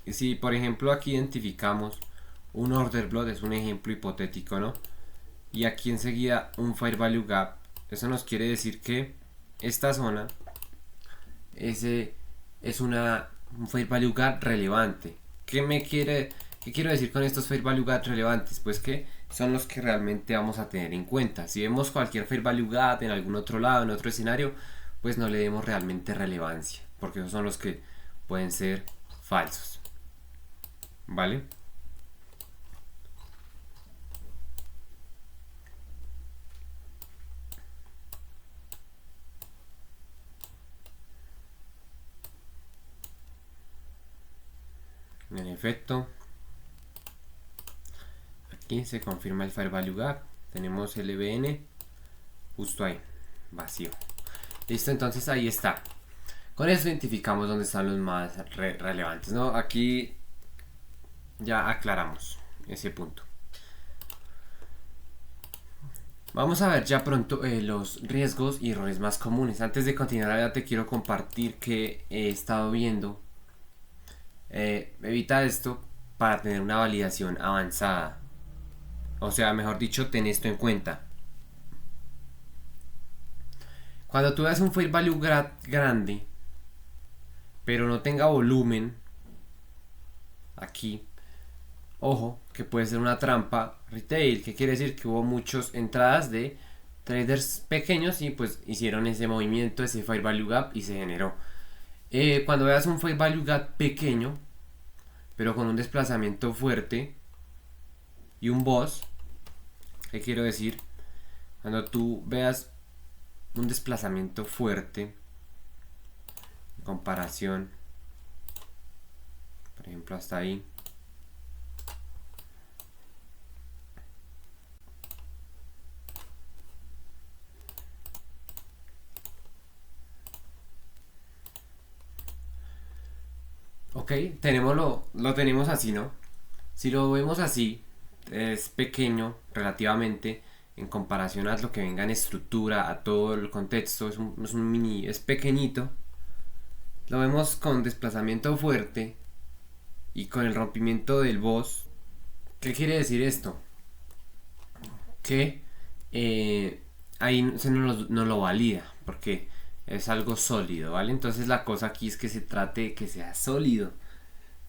si por ejemplo aquí identificamos un order block, es un ejemplo hipotético, ¿no? Y aquí enseguida un fair value gap, eso nos quiere decir que esta zona ese es un fair value gap relevante. ¿Qué quiero decir con estos fair value gap relevantes? Pues que son los que realmente vamos a tener en cuenta. Si vemos cualquier fair value gap en algún otro lado, en otro escenario, pues no le demos realmente relevancia, porque esos son los que pueden ser falsos. ¿Vale? En efecto, aquí se confirma el fair value gap. Tenemos el EBN justo ahí, vacío. Listo, entonces ahí está. Con eso identificamos dónde están los más relevantes, ¿no? Aquí ya aclaramos ese punto. Vamos a ver ya pronto los riesgos y errores más comunes. Antes de continuar, ya te quiero compartir que he estado viendo. Evita esto para tener una validación avanzada. O sea, mejor dicho, ten esto en cuenta. Cuando tú veas un fair value grande, pero no tenga volumen, aquí, ojo, que puede ser una trampa retail. ¿Qué quiere decir? Que hubo muchas entradas de traders pequeños y pues hicieron ese movimiento, ese fair value gap y se generó. Cuando veas un fair value gap pequeño, pero con un desplazamiento fuerte y un BOS, ¿qué quiero decir? Cuando tú veas un desplazamiento fuerte en comparación, por ejemplo hasta ahí, ok, lo tenemos así, ¿no? Si lo vemos así, es pequeño relativamente en comparación a lo que venga en estructura, a todo el contexto, es pequeñito. Lo vemos con desplazamiento fuerte y con el rompimiento del BOS. ¿Qué quiere decir esto? Que ahí se nos lo valida, porque es algo sólido, ¿vale? Entonces la cosa aquí es que se trate de que sea sólido.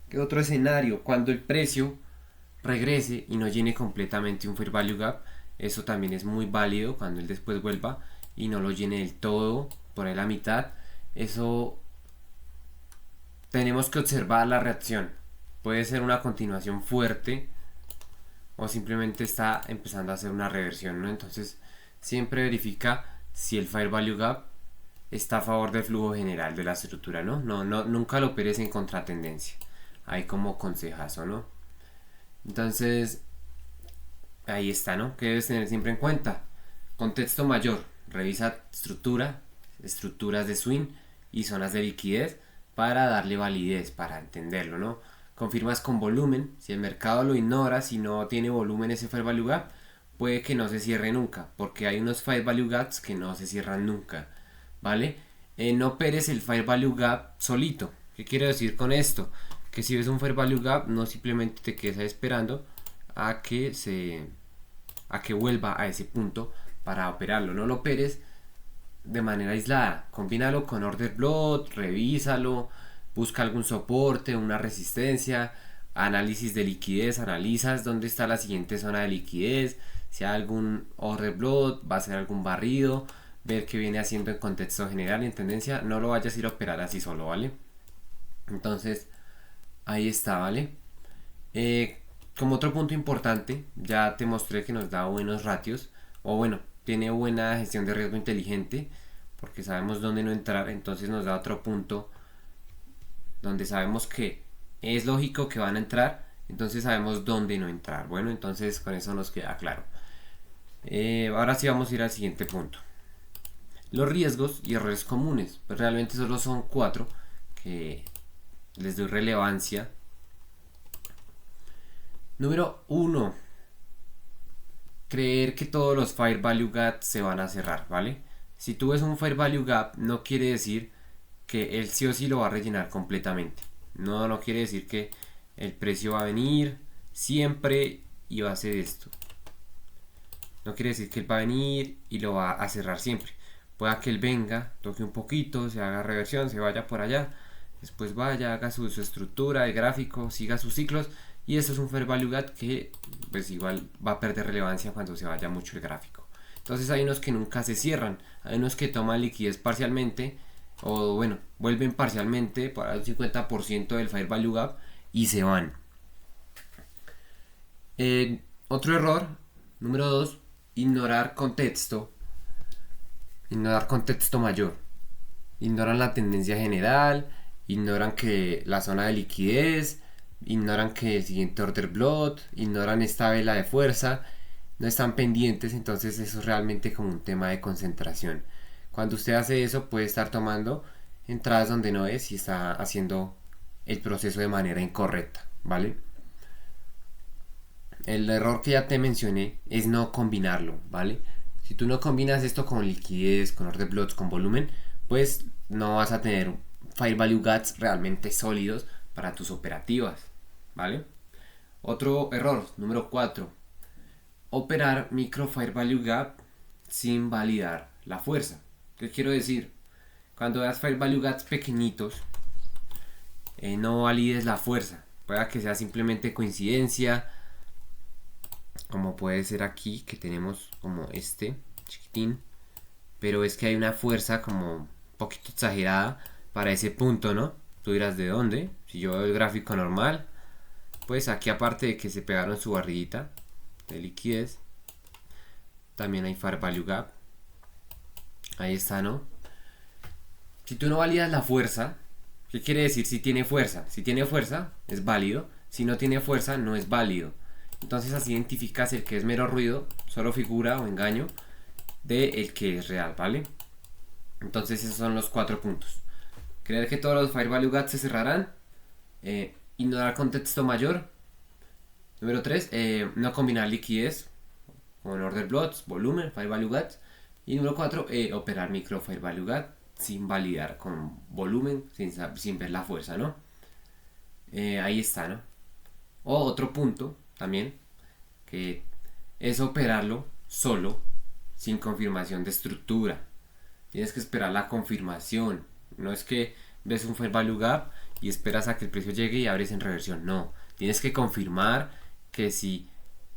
¿Qué otro escenario? Cuando el precio regrese y no llene completamente un fair value gap, eso también es muy válido cuando él después vuelva y no lo llene del todo, por ahí la mitad. Eso tenemos que observar la reacción. Puede ser una continuación fuerte o simplemente está empezando a hacer una reversión, ¿no? Entonces siempre verifica si el fair value gap está a favor del flujo general de la estructura, ¿no? Nunca lo operes en contratendencia. Hay como consejazo, ¿no? Entonces ahí está, ¿no? Que debes tener siempre en cuenta. Contexto mayor, revisa estructura, estructuras de swing y zonas de liquidez para darle validez, para entenderlo, ¿no? Confirmas con volumen. Si el mercado lo ignora, si no tiene volumen ese fair value gap, puede que no se cierre nunca, porque hay unos fair value gaps que no se cierran nunca, ¿vale? No operes el fair value gap solito. ¿Qué quiero decir con esto? Que si ves un fair value gap, no simplemente te quedes ahí esperando a que vuelva a ese punto para operarlo. No lo operes de manera aislada. Combínalo con order block, revísalo, busca algún soporte, una resistencia, análisis de liquidez, analizas dónde está la siguiente zona de liquidez, si hay algún order block, va a ser algún barrido, ver qué viene haciendo en contexto general y en tendencia. No lo vayas a ir a operar así solo, ¿vale? Entonces ahí está, ¿vale? Como otro punto importante, ya te mostré que nos da buenos ratios, o bueno, tiene buena gestión de riesgo inteligente, porque sabemos dónde no entrar. Entonces nos da otro punto donde sabemos que es lógico que van a entrar, entonces sabemos dónde no entrar. Bueno, entonces con eso nos queda claro. Ahora sí vamos a ir al siguiente punto. Los riesgos y errores comunes, pues realmente solo son 4 que les doy relevancia. Número 1. Creer que todos los fair value gaps se van a cerrar, ¿vale? Si tú ves un fair value gap, no quiere decir que él sí o sí lo va a rellenar completamente. No quiere decir que el precio va a venir siempre y va a hacer esto. No quiere decir que él va a venir y lo va a cerrar siempre. Pueda que él venga, toque un poquito, se haga reversión, se vaya por allá, después vaya, haga su estructura, el gráfico, siga sus ciclos, y eso es un fair value gap que pues igual va a perder relevancia cuando se vaya mucho el gráfico. Entonces hay unos que nunca se cierran, hay unos que toman liquidez parcialmente, o bueno, vuelven parcialmente para el 50% del fair value gap y se van. Otro error, número 2, ignorar contexto mayor. Ignoran la tendencia general, ignoran que la zona de liquidez, ignoran que el siguiente order block, ignoran esta vela de fuerza, no están pendientes. Entonces eso es realmente como un tema de concentración. Cuando usted hace eso, puede estar tomando entradas donde no es y está haciendo el proceso de manera incorrecta, ¿vale? El error que ya te mencioné es no combinarlo, ¿vale? Si tú no combinas esto con liquidez, con order blocks, con volumen, pues no vas a tener fair value gaps realmente sólidos para tus operativas, ¿vale? Otro error, número 4. Operar micro fair value gap sin validar la fuerza. ¿Qué quiero decir? Cuando veas fair value gaps pequeñitos, no valides la fuerza. Puede que sea simplemente coincidencia, como puede ser aquí, que tenemos como este chiquitín, pero es que hay una fuerza como un poquito exagerada para ese punto, ¿no? Tú dirás, ¿de dónde? Si yo veo el gráfico normal, pues aquí, aparte de que se pegaron su barriguita de liquidez, también hay fair value gap. Ahí está, ¿no? Si tú no validas la fuerza, ¿qué quiere decir si tiene fuerza? Si tiene fuerza, es válido. Si no tiene fuerza, no es válido. Entonces así identificas el que es mero ruido, solo figura o engaño, de el que es real, ¿vale? Entonces esos son los 4 puntos. Creer que todos los fair value gaps se cerrarán. Ignorar contexto mayor. Número 3. No combinar liquidez con order blocks, volumen, fair value gaps. Y número 4. Operar micro fair value gap sin validar con volumen, sin ver la fuerza, ¿no? Ahí está, ¿no? O otro punto también, que es operarlo solo, sin confirmación de estructura. Tienes que esperar la confirmación. No es que ves un fair value gap y esperas a que el precio llegue y abres en reversión. No, tienes que confirmar que sí,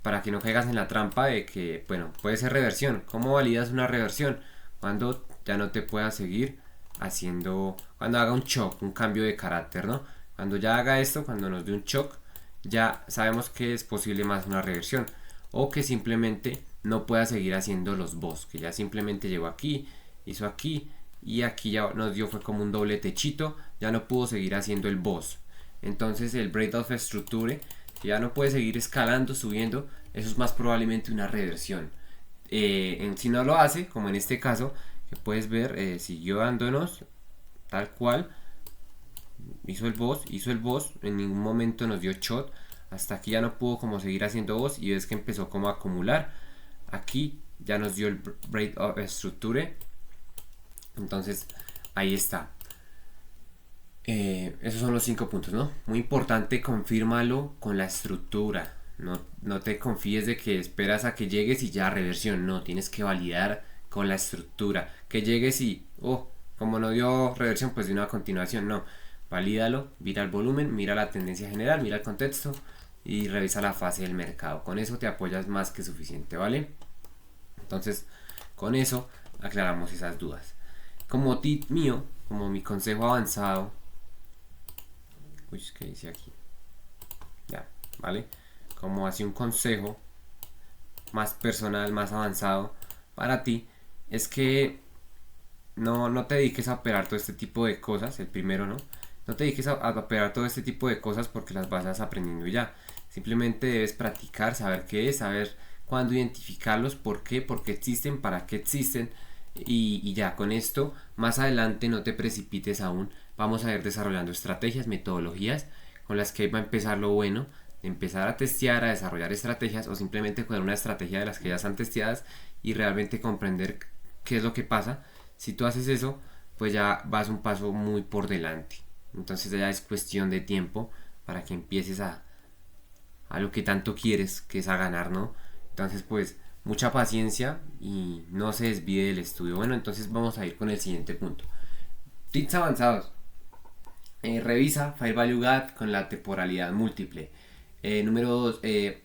para que no caigas en la trampa de que, bueno, puede ser reversión. ¿Cómo validas una reversión? Cuando ya no te pueda seguir haciendo, cuando haga un shock, un cambio de carácter, ¿no? Cuando ya haga esto, cuando nos dé un shock, ya sabemos que es posible más una reversión, o que simplemente no pueda seguir haciendo los boss, que ya simplemente llegó aquí, hizo aquí y aquí ya nos dio, fue como un doble techito, ya no pudo seguir haciendo el boss. Entonces el break-off structure, que ya no puede seguir escalando, subiendo, eso es más probablemente una reversión. Si no lo hace, como en este caso, que puedes ver, siguió dándonos tal cual, hizo el boss, en ningún momento nos dio shot, hasta aquí ya no pudo como seguir haciendo boss y ves que empezó como a acumular. Aquí ya nos dio el Break of Structure, entonces ahí está. Esos son los 5 puntos, ¿no? Muy importante, confírmalo con la estructura. No te confíes de que esperas a que llegues y ya reversión. No, tienes que validar con la estructura. Que llegues y, como no dio reversión, pues de una continuación. No, valídalo, mira el volumen, mira la tendencia general, mira el contexto y revisa la fase del mercado. Con eso te apoyas más que suficiente, ¿vale? Entonces, con eso aclaramos esas dudas. Como tip mío, como mi consejo avanzado, ¿qué dice aquí? Ya, ¿vale? Como así un consejo más personal, más avanzado para ti, es que no te dediques a operar todo este tipo de cosas, el primero, ¿no? No te dediques a operar todo este tipo de cosas porque las vas aprendiendo ya. Simplemente debes practicar, saber qué es, saber cuándo identificarlos, por qué existen, para qué existen. Y ya con esto, más adelante no te precipites aún. Vamos a ir desarrollando estrategias, metodologías con las que va a empezar lo bueno, de empezar a testear, a desarrollar estrategias o simplemente con una estrategia de las que ya están testeadas y realmente comprender qué es lo que pasa. Si tú haces eso, pues ya vas un paso muy por delante. Entonces ya es cuestión de tiempo para que empieces a lo que tanto quieres, que es a ganar, ¿no? Entonces pues mucha paciencia y no se desvíe del estudio. Bueno, entonces vamos a ir con el siguiente punto. Tips avanzados. Revisa Fair Value Gap con la temporalidad múltiple. Número 2.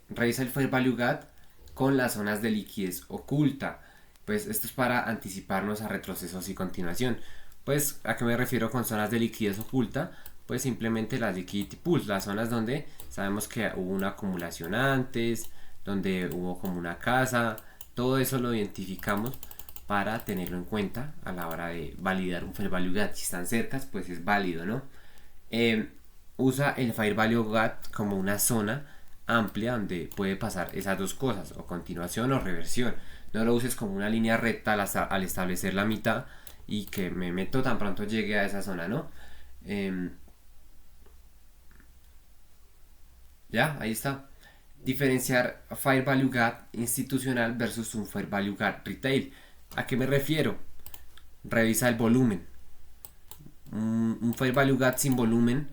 Revisa el Fair Value Gap con las zonas de liquidez oculta. Pues esto es para anticiparnos a retrocesos y continuación. Pues, ¿a qué me refiero con zonas de liquidez oculta? Pues simplemente las liquidity pools, las zonas donde sabemos que hubo una acumulación antes, donde hubo como una casa, todo eso lo identificamos para tenerlo en cuenta a la hora de validar un Fair Value Gap. Si están cercas, pues es válido, ¿no? Usa el Fair Value Gap como una zona amplia donde puede pasar esas dos cosas, o continuación o reversión. No lo uses como una línea recta al establecer la mitad y que me meto tan pronto llegue a esa zona, ¿no? Ya, ahí está. Diferenciar Fair Value Gap institucional versus un Fair Value Gap retail. ¿A qué me refiero? Revisa el volumen. Un Fair Value Gap sin volumen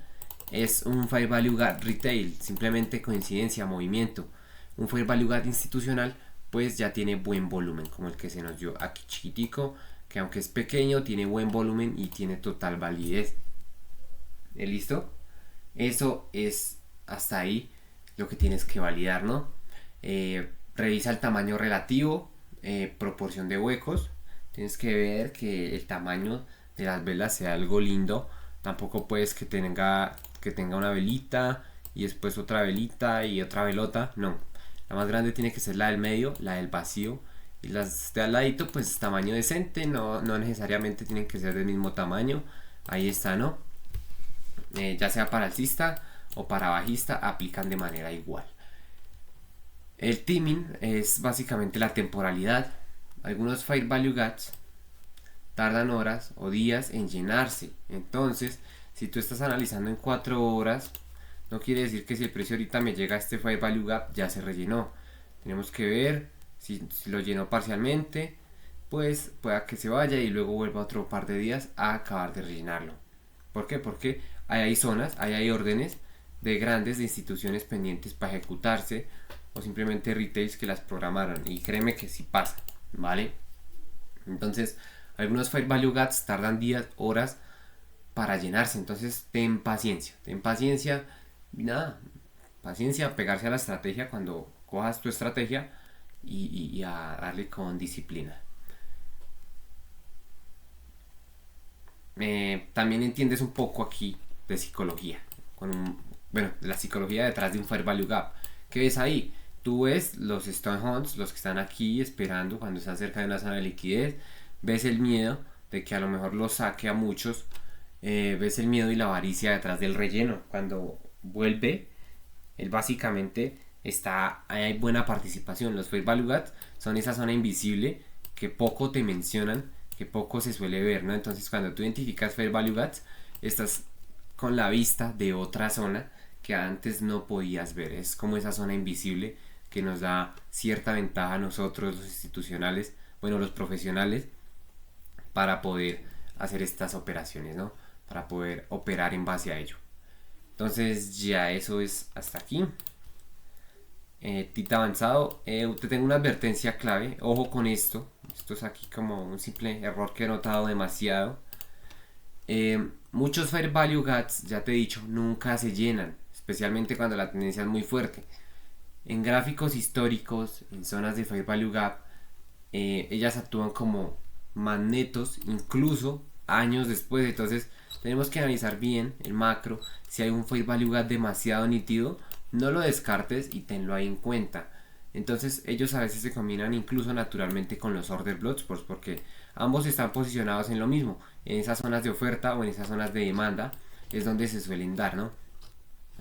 es un Fair Value Gap retail, simplemente coincidencia, movimiento. Un Fair Value Gap institucional pues ya tiene buen volumen, como el que se nos dio aquí chiquitico, que aunque es pequeño tiene buen volumen y tiene total validez. ¿Listo? Eso es hasta ahí lo que tienes que validar, ¿no? Revisa el tamaño relativo, proporción de huecos. Tienes que ver que el tamaño de las velas sea algo lindo. Tampoco puedes que tenga una velita y después otra velita y otra velota. No, la más grande tiene que ser la del medio, la del vacío. Y las de al ladito pues tamaño decente, no necesariamente tienen que ser del mismo tamaño. Ahí está, ¿no? Ya sea para alcista o para bajista, aplican de manera igual. El timing es básicamente la temporalidad. Algunos Fair Value Gaps tardan horas o días en llenarse. Entonces, si tú estás analizando en 4 horas, no quiere decir que si el precio ahorita me llega a este Fair Value Gap ya se rellenó. Tenemos que ver si lo llenó parcialmente, pues pueda que se vaya y luego vuelva otro par de días a acabar de rellenarlo. ¿Por qué? Porque hay zonas, hay órdenes de grandes de instituciones pendientes para ejecutarse o simplemente retails que las programaron, y créeme que sí pasa, ¿vale? Entonces algunos Fair Value Gaps tardan días, horas para llenarse, entonces ten paciencia y nada, paciencia, pegarse a la estrategia cuando cojas tu estrategia y a darle con disciplina. También entiendes un poco aquí de psicología, la psicología detrás de un Fair Value Gap. ¿Qué ves ahí? Tú ves los stone hunts, los que están aquí esperando cuando están cerca de una zona de liquidez, ves el miedo de que a lo mejor lo saque a muchos, ves el miedo y la avaricia detrás del relleno. Cuando vuelve, él básicamente hay buena participación. Los Fair Value Gaps son esa zona invisible que poco te mencionan, que poco se suele ver, ¿no? Entonces cuando tú identificas Fair Value Gaps, estás con la vista de otra zona que antes no podías ver. Es como esa zona invisible que nos da cierta ventaja a nosotros, los institucionales, bueno, los profesionales, para poder hacer estas operaciones, ¿no? Para poder operar en base a ello. Entonces ya eso es hasta aquí. Tita avanzado. Te tengo una advertencia clave. Ojo con esto. Esto es aquí como un simple error que he notado demasiado. Muchos Fair Value Gaps, ya te he dicho, nunca se llenan, especialmente cuando la tendencia es muy fuerte. En gráficos históricos, en zonas de Fair Value Gap, ellas actúan como magnetos, incluso años después. Entonces tenemos que analizar bien el macro. Si hay un Fair Value Gap demasiado nítido, no lo descartes y tenlo ahí en cuenta. Entonces ellos a veces se combinan incluso naturalmente con los order blocks, pues porque ambos están posicionados en lo mismo, en esas zonas de oferta o en esas zonas de demanda es donde se suelen dar, ¿no?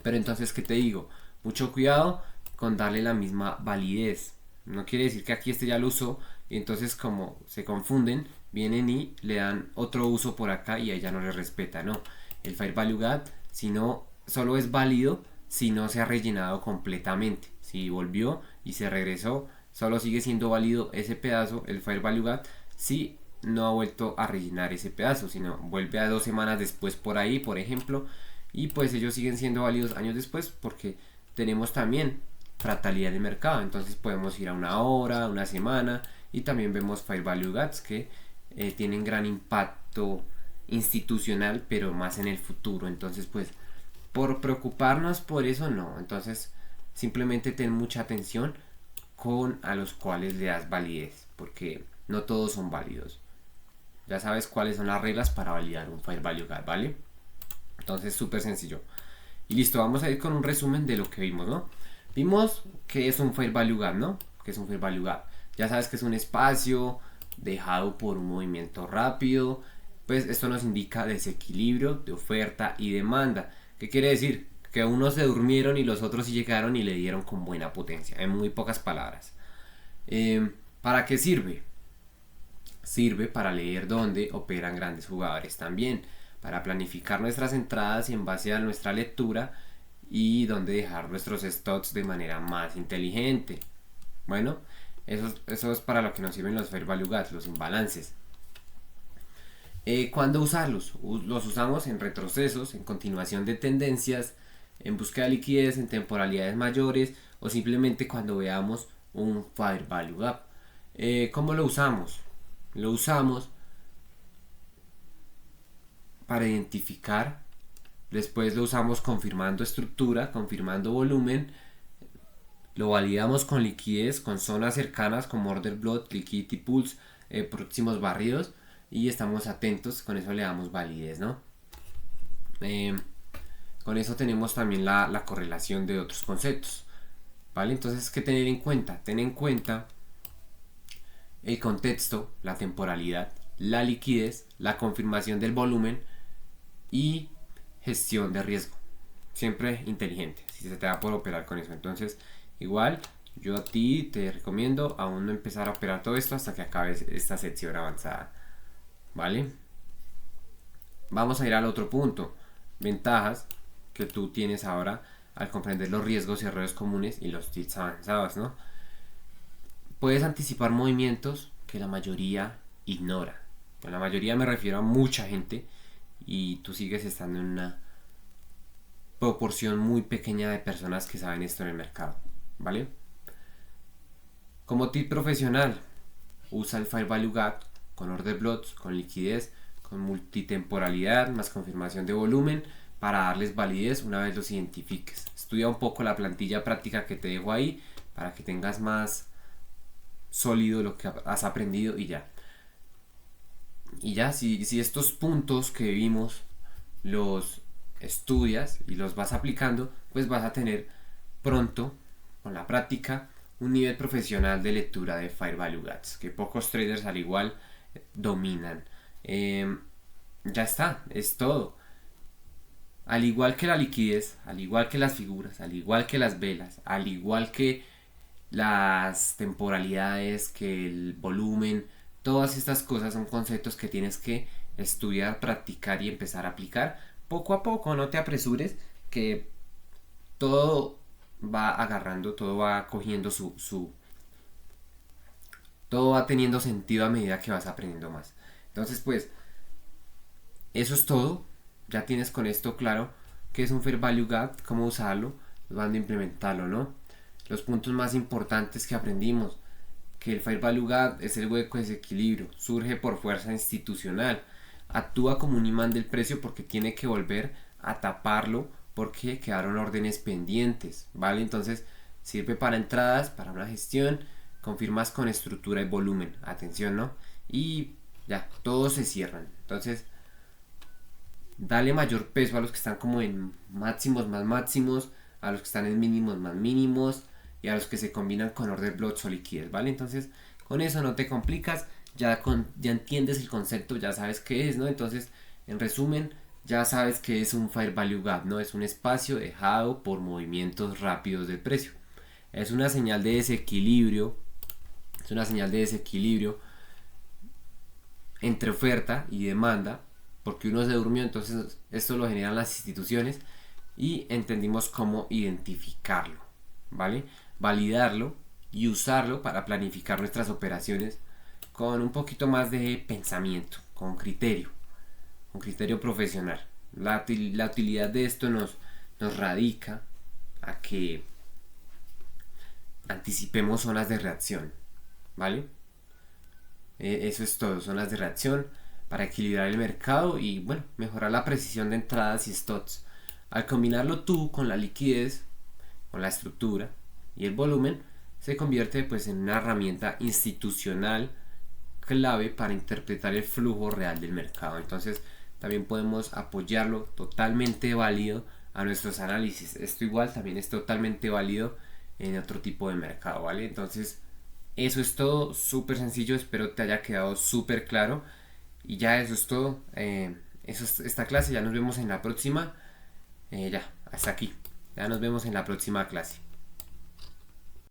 Pero entonces, ¿qué te digo? Mucho cuidado con darle la misma validez. No quiere decir que aquí este ya lo usó y entonces como se confunden, vienen y le dan otro uso por acá y a ella no le respeta, no. El Fair Value Gap, si no, solo es válido si no se ha rellenado completamente. Si volvió y se regresó, solo sigue siendo válido ese pedazo, el Fair Value Gap, si no ha vuelto a rellenar ese pedazo, sino vuelve a 2 semanas después por ahí, por ejemplo, y pues ellos siguen siendo válidos años después porque tenemos también fractalidad de mercado. Entonces podemos ir a una hora, una semana, y también vemos Fair Value Gaps que tienen gran impacto institucional, pero más en el futuro. Entonces pues por preocuparnos por eso no. Entonces simplemente ten mucha atención con a los cuales le das validez, porque no todos son válidos. Ya sabes cuáles son las reglas para validar un Fair Value Gap, ¿vale? Entonces súper sencillo. Y listo, vamos a ir con un resumen de lo que vimos, ¿no? Vimos que es un Fair Value Gap, ¿no? Que es un Fair Value Gap. Ya sabes que es un espacio dejado por un movimiento rápido. Pues esto nos indica desequilibrio de oferta y demanda. ¿Qué quiere decir? Que unos se durmieron y los otros sí llegaron y le dieron con buena potencia. En muy pocas palabras. ¿Para qué sirve? Sirve para leer dónde operan grandes jugadores también. Para planificar nuestras entradas y en base a nuestra lectura y dónde dejar nuestros stops de manera más inteligente. Bueno, eso es para lo que nos sirven los Fair Value Gaps, los imbalances. ¿Cuándo usarlos? Los usamos en retrocesos, en continuación de tendencias, en búsqueda de liquidez, en temporalidades mayores o simplemente cuando veamos un Fair Value Gap. ¿Cómo lo usamos? Lo usamos para identificar, después lo usamos confirmando estructura, confirmando volumen, lo validamos con liquidez, con zonas cercanas como order block, liquidity pools, próximos barridos, y estamos atentos, con eso le damos validez, ¿no? Con eso tenemos también la correlación de otros conceptos, ¿vale? Entonces, ¿qué tener en cuenta? Ten en cuenta el contexto, la temporalidad, la liquidez, la confirmación del volumen y gestión de riesgo. Siempre inteligente, si se te da por operar con eso. Entonces, igual, yo a ti te recomiendo aún no empezar a operar todo esto hasta que acabes esta sección avanzada. ¿Vale? Vamos a ir al otro punto. Ventajas que tú tienes ahora al comprender los riesgos y errores comunes y los tips avanzados, ¿no? Puedes anticipar movimientos que la mayoría ignora. Con la mayoría me refiero a mucha gente y tú sigues estando en una proporción muy pequeña de personas que saben esto en el mercado, ¿vale? Como tip profesional, usa el Fair Value Gap con order blocks, con liquidez, con multitemporalidad, más confirmación de volumen para darles validez una vez los identifiques. Estudia un poco la plantilla práctica que te dejo ahí para que tengas más sólido lo que has aprendido y ya. Y ya, si estos puntos que vimos los estudias y los vas aplicando, pues vas a tener pronto, con la práctica, un nivel profesional de lectura de Fair Value Gaps, que pocos traders al igual dominan. Ya está, es todo. Al igual que la liquidez, al igual que las figuras, al igual que las velas, al igual que las temporalidades, que el volumen, Todas estas cosas son conceptos que tienes que estudiar, practicar y empezar a aplicar poco a poco. No te apresures, que todo va agarrando, todo va cogiendo todo va teniendo sentido a medida que vas aprendiendo más. Entonces, pues, eso es todo. Ya tienes con esto claro qué es un Fair Value Gap, cómo usarlo, cuándo implementarlo, ¿no? Los puntos más importantes que aprendimos: que el Fair Value Gap es el hueco de desequilibrio, surge por fuerza institucional, actúa como un imán del precio porque tiene que volver a taparlo porque quedaron órdenes pendientes, ¿vale? Entonces sirve para entradas, para una gestión, confirmas con estructura y volumen, atención, ¿no? Y ya, todos se cierran. Entonces, dale mayor peso a los que están como en máximos más máximos, a los que están en mínimos más mínimos y a los que se combinan con order blocks o liquidez, ¿vale? Entonces, con eso no te complicas, ya entiendes el concepto, ya sabes qué es, ¿no? Entonces, en resumen, ya sabes que es un Fair Value Gap, ¿no? Es un espacio dejado por movimientos rápidos del precio. Es una señal de desequilibrio, es una señal de desequilibrio entre oferta y demanda, porque uno se durmió. Entonces esto lo generan las instituciones y entendimos cómo identificarlo, ¿vale? Validarlo y usarlo para planificar nuestras operaciones con un poquito más de pensamiento, con criterio profesional. La utilidad de esto nos radica a que anticipemos zonas de reacción, ¿vale? Eso es todo, zonas de reacción para equilibrar el mercado y, bueno, mejorar la precisión de entradas y stops. Al combinarlo tú con la liquidez, con la estructura y el volumen, se convierte pues en una herramienta institucional clave para interpretar el flujo real del mercado. Entonces también podemos apoyarlo, totalmente válido a nuestros análisis. Esto igual también es totalmente válido en otro tipo de mercado, ¿vale? Entonces eso es todo, súper sencillo, espero te haya quedado súper claro. Y ya eso es todo. Eso es esta clase, ya nos vemos en la próxima. Ya, hasta aquí. Ya nos vemos en la próxima clase.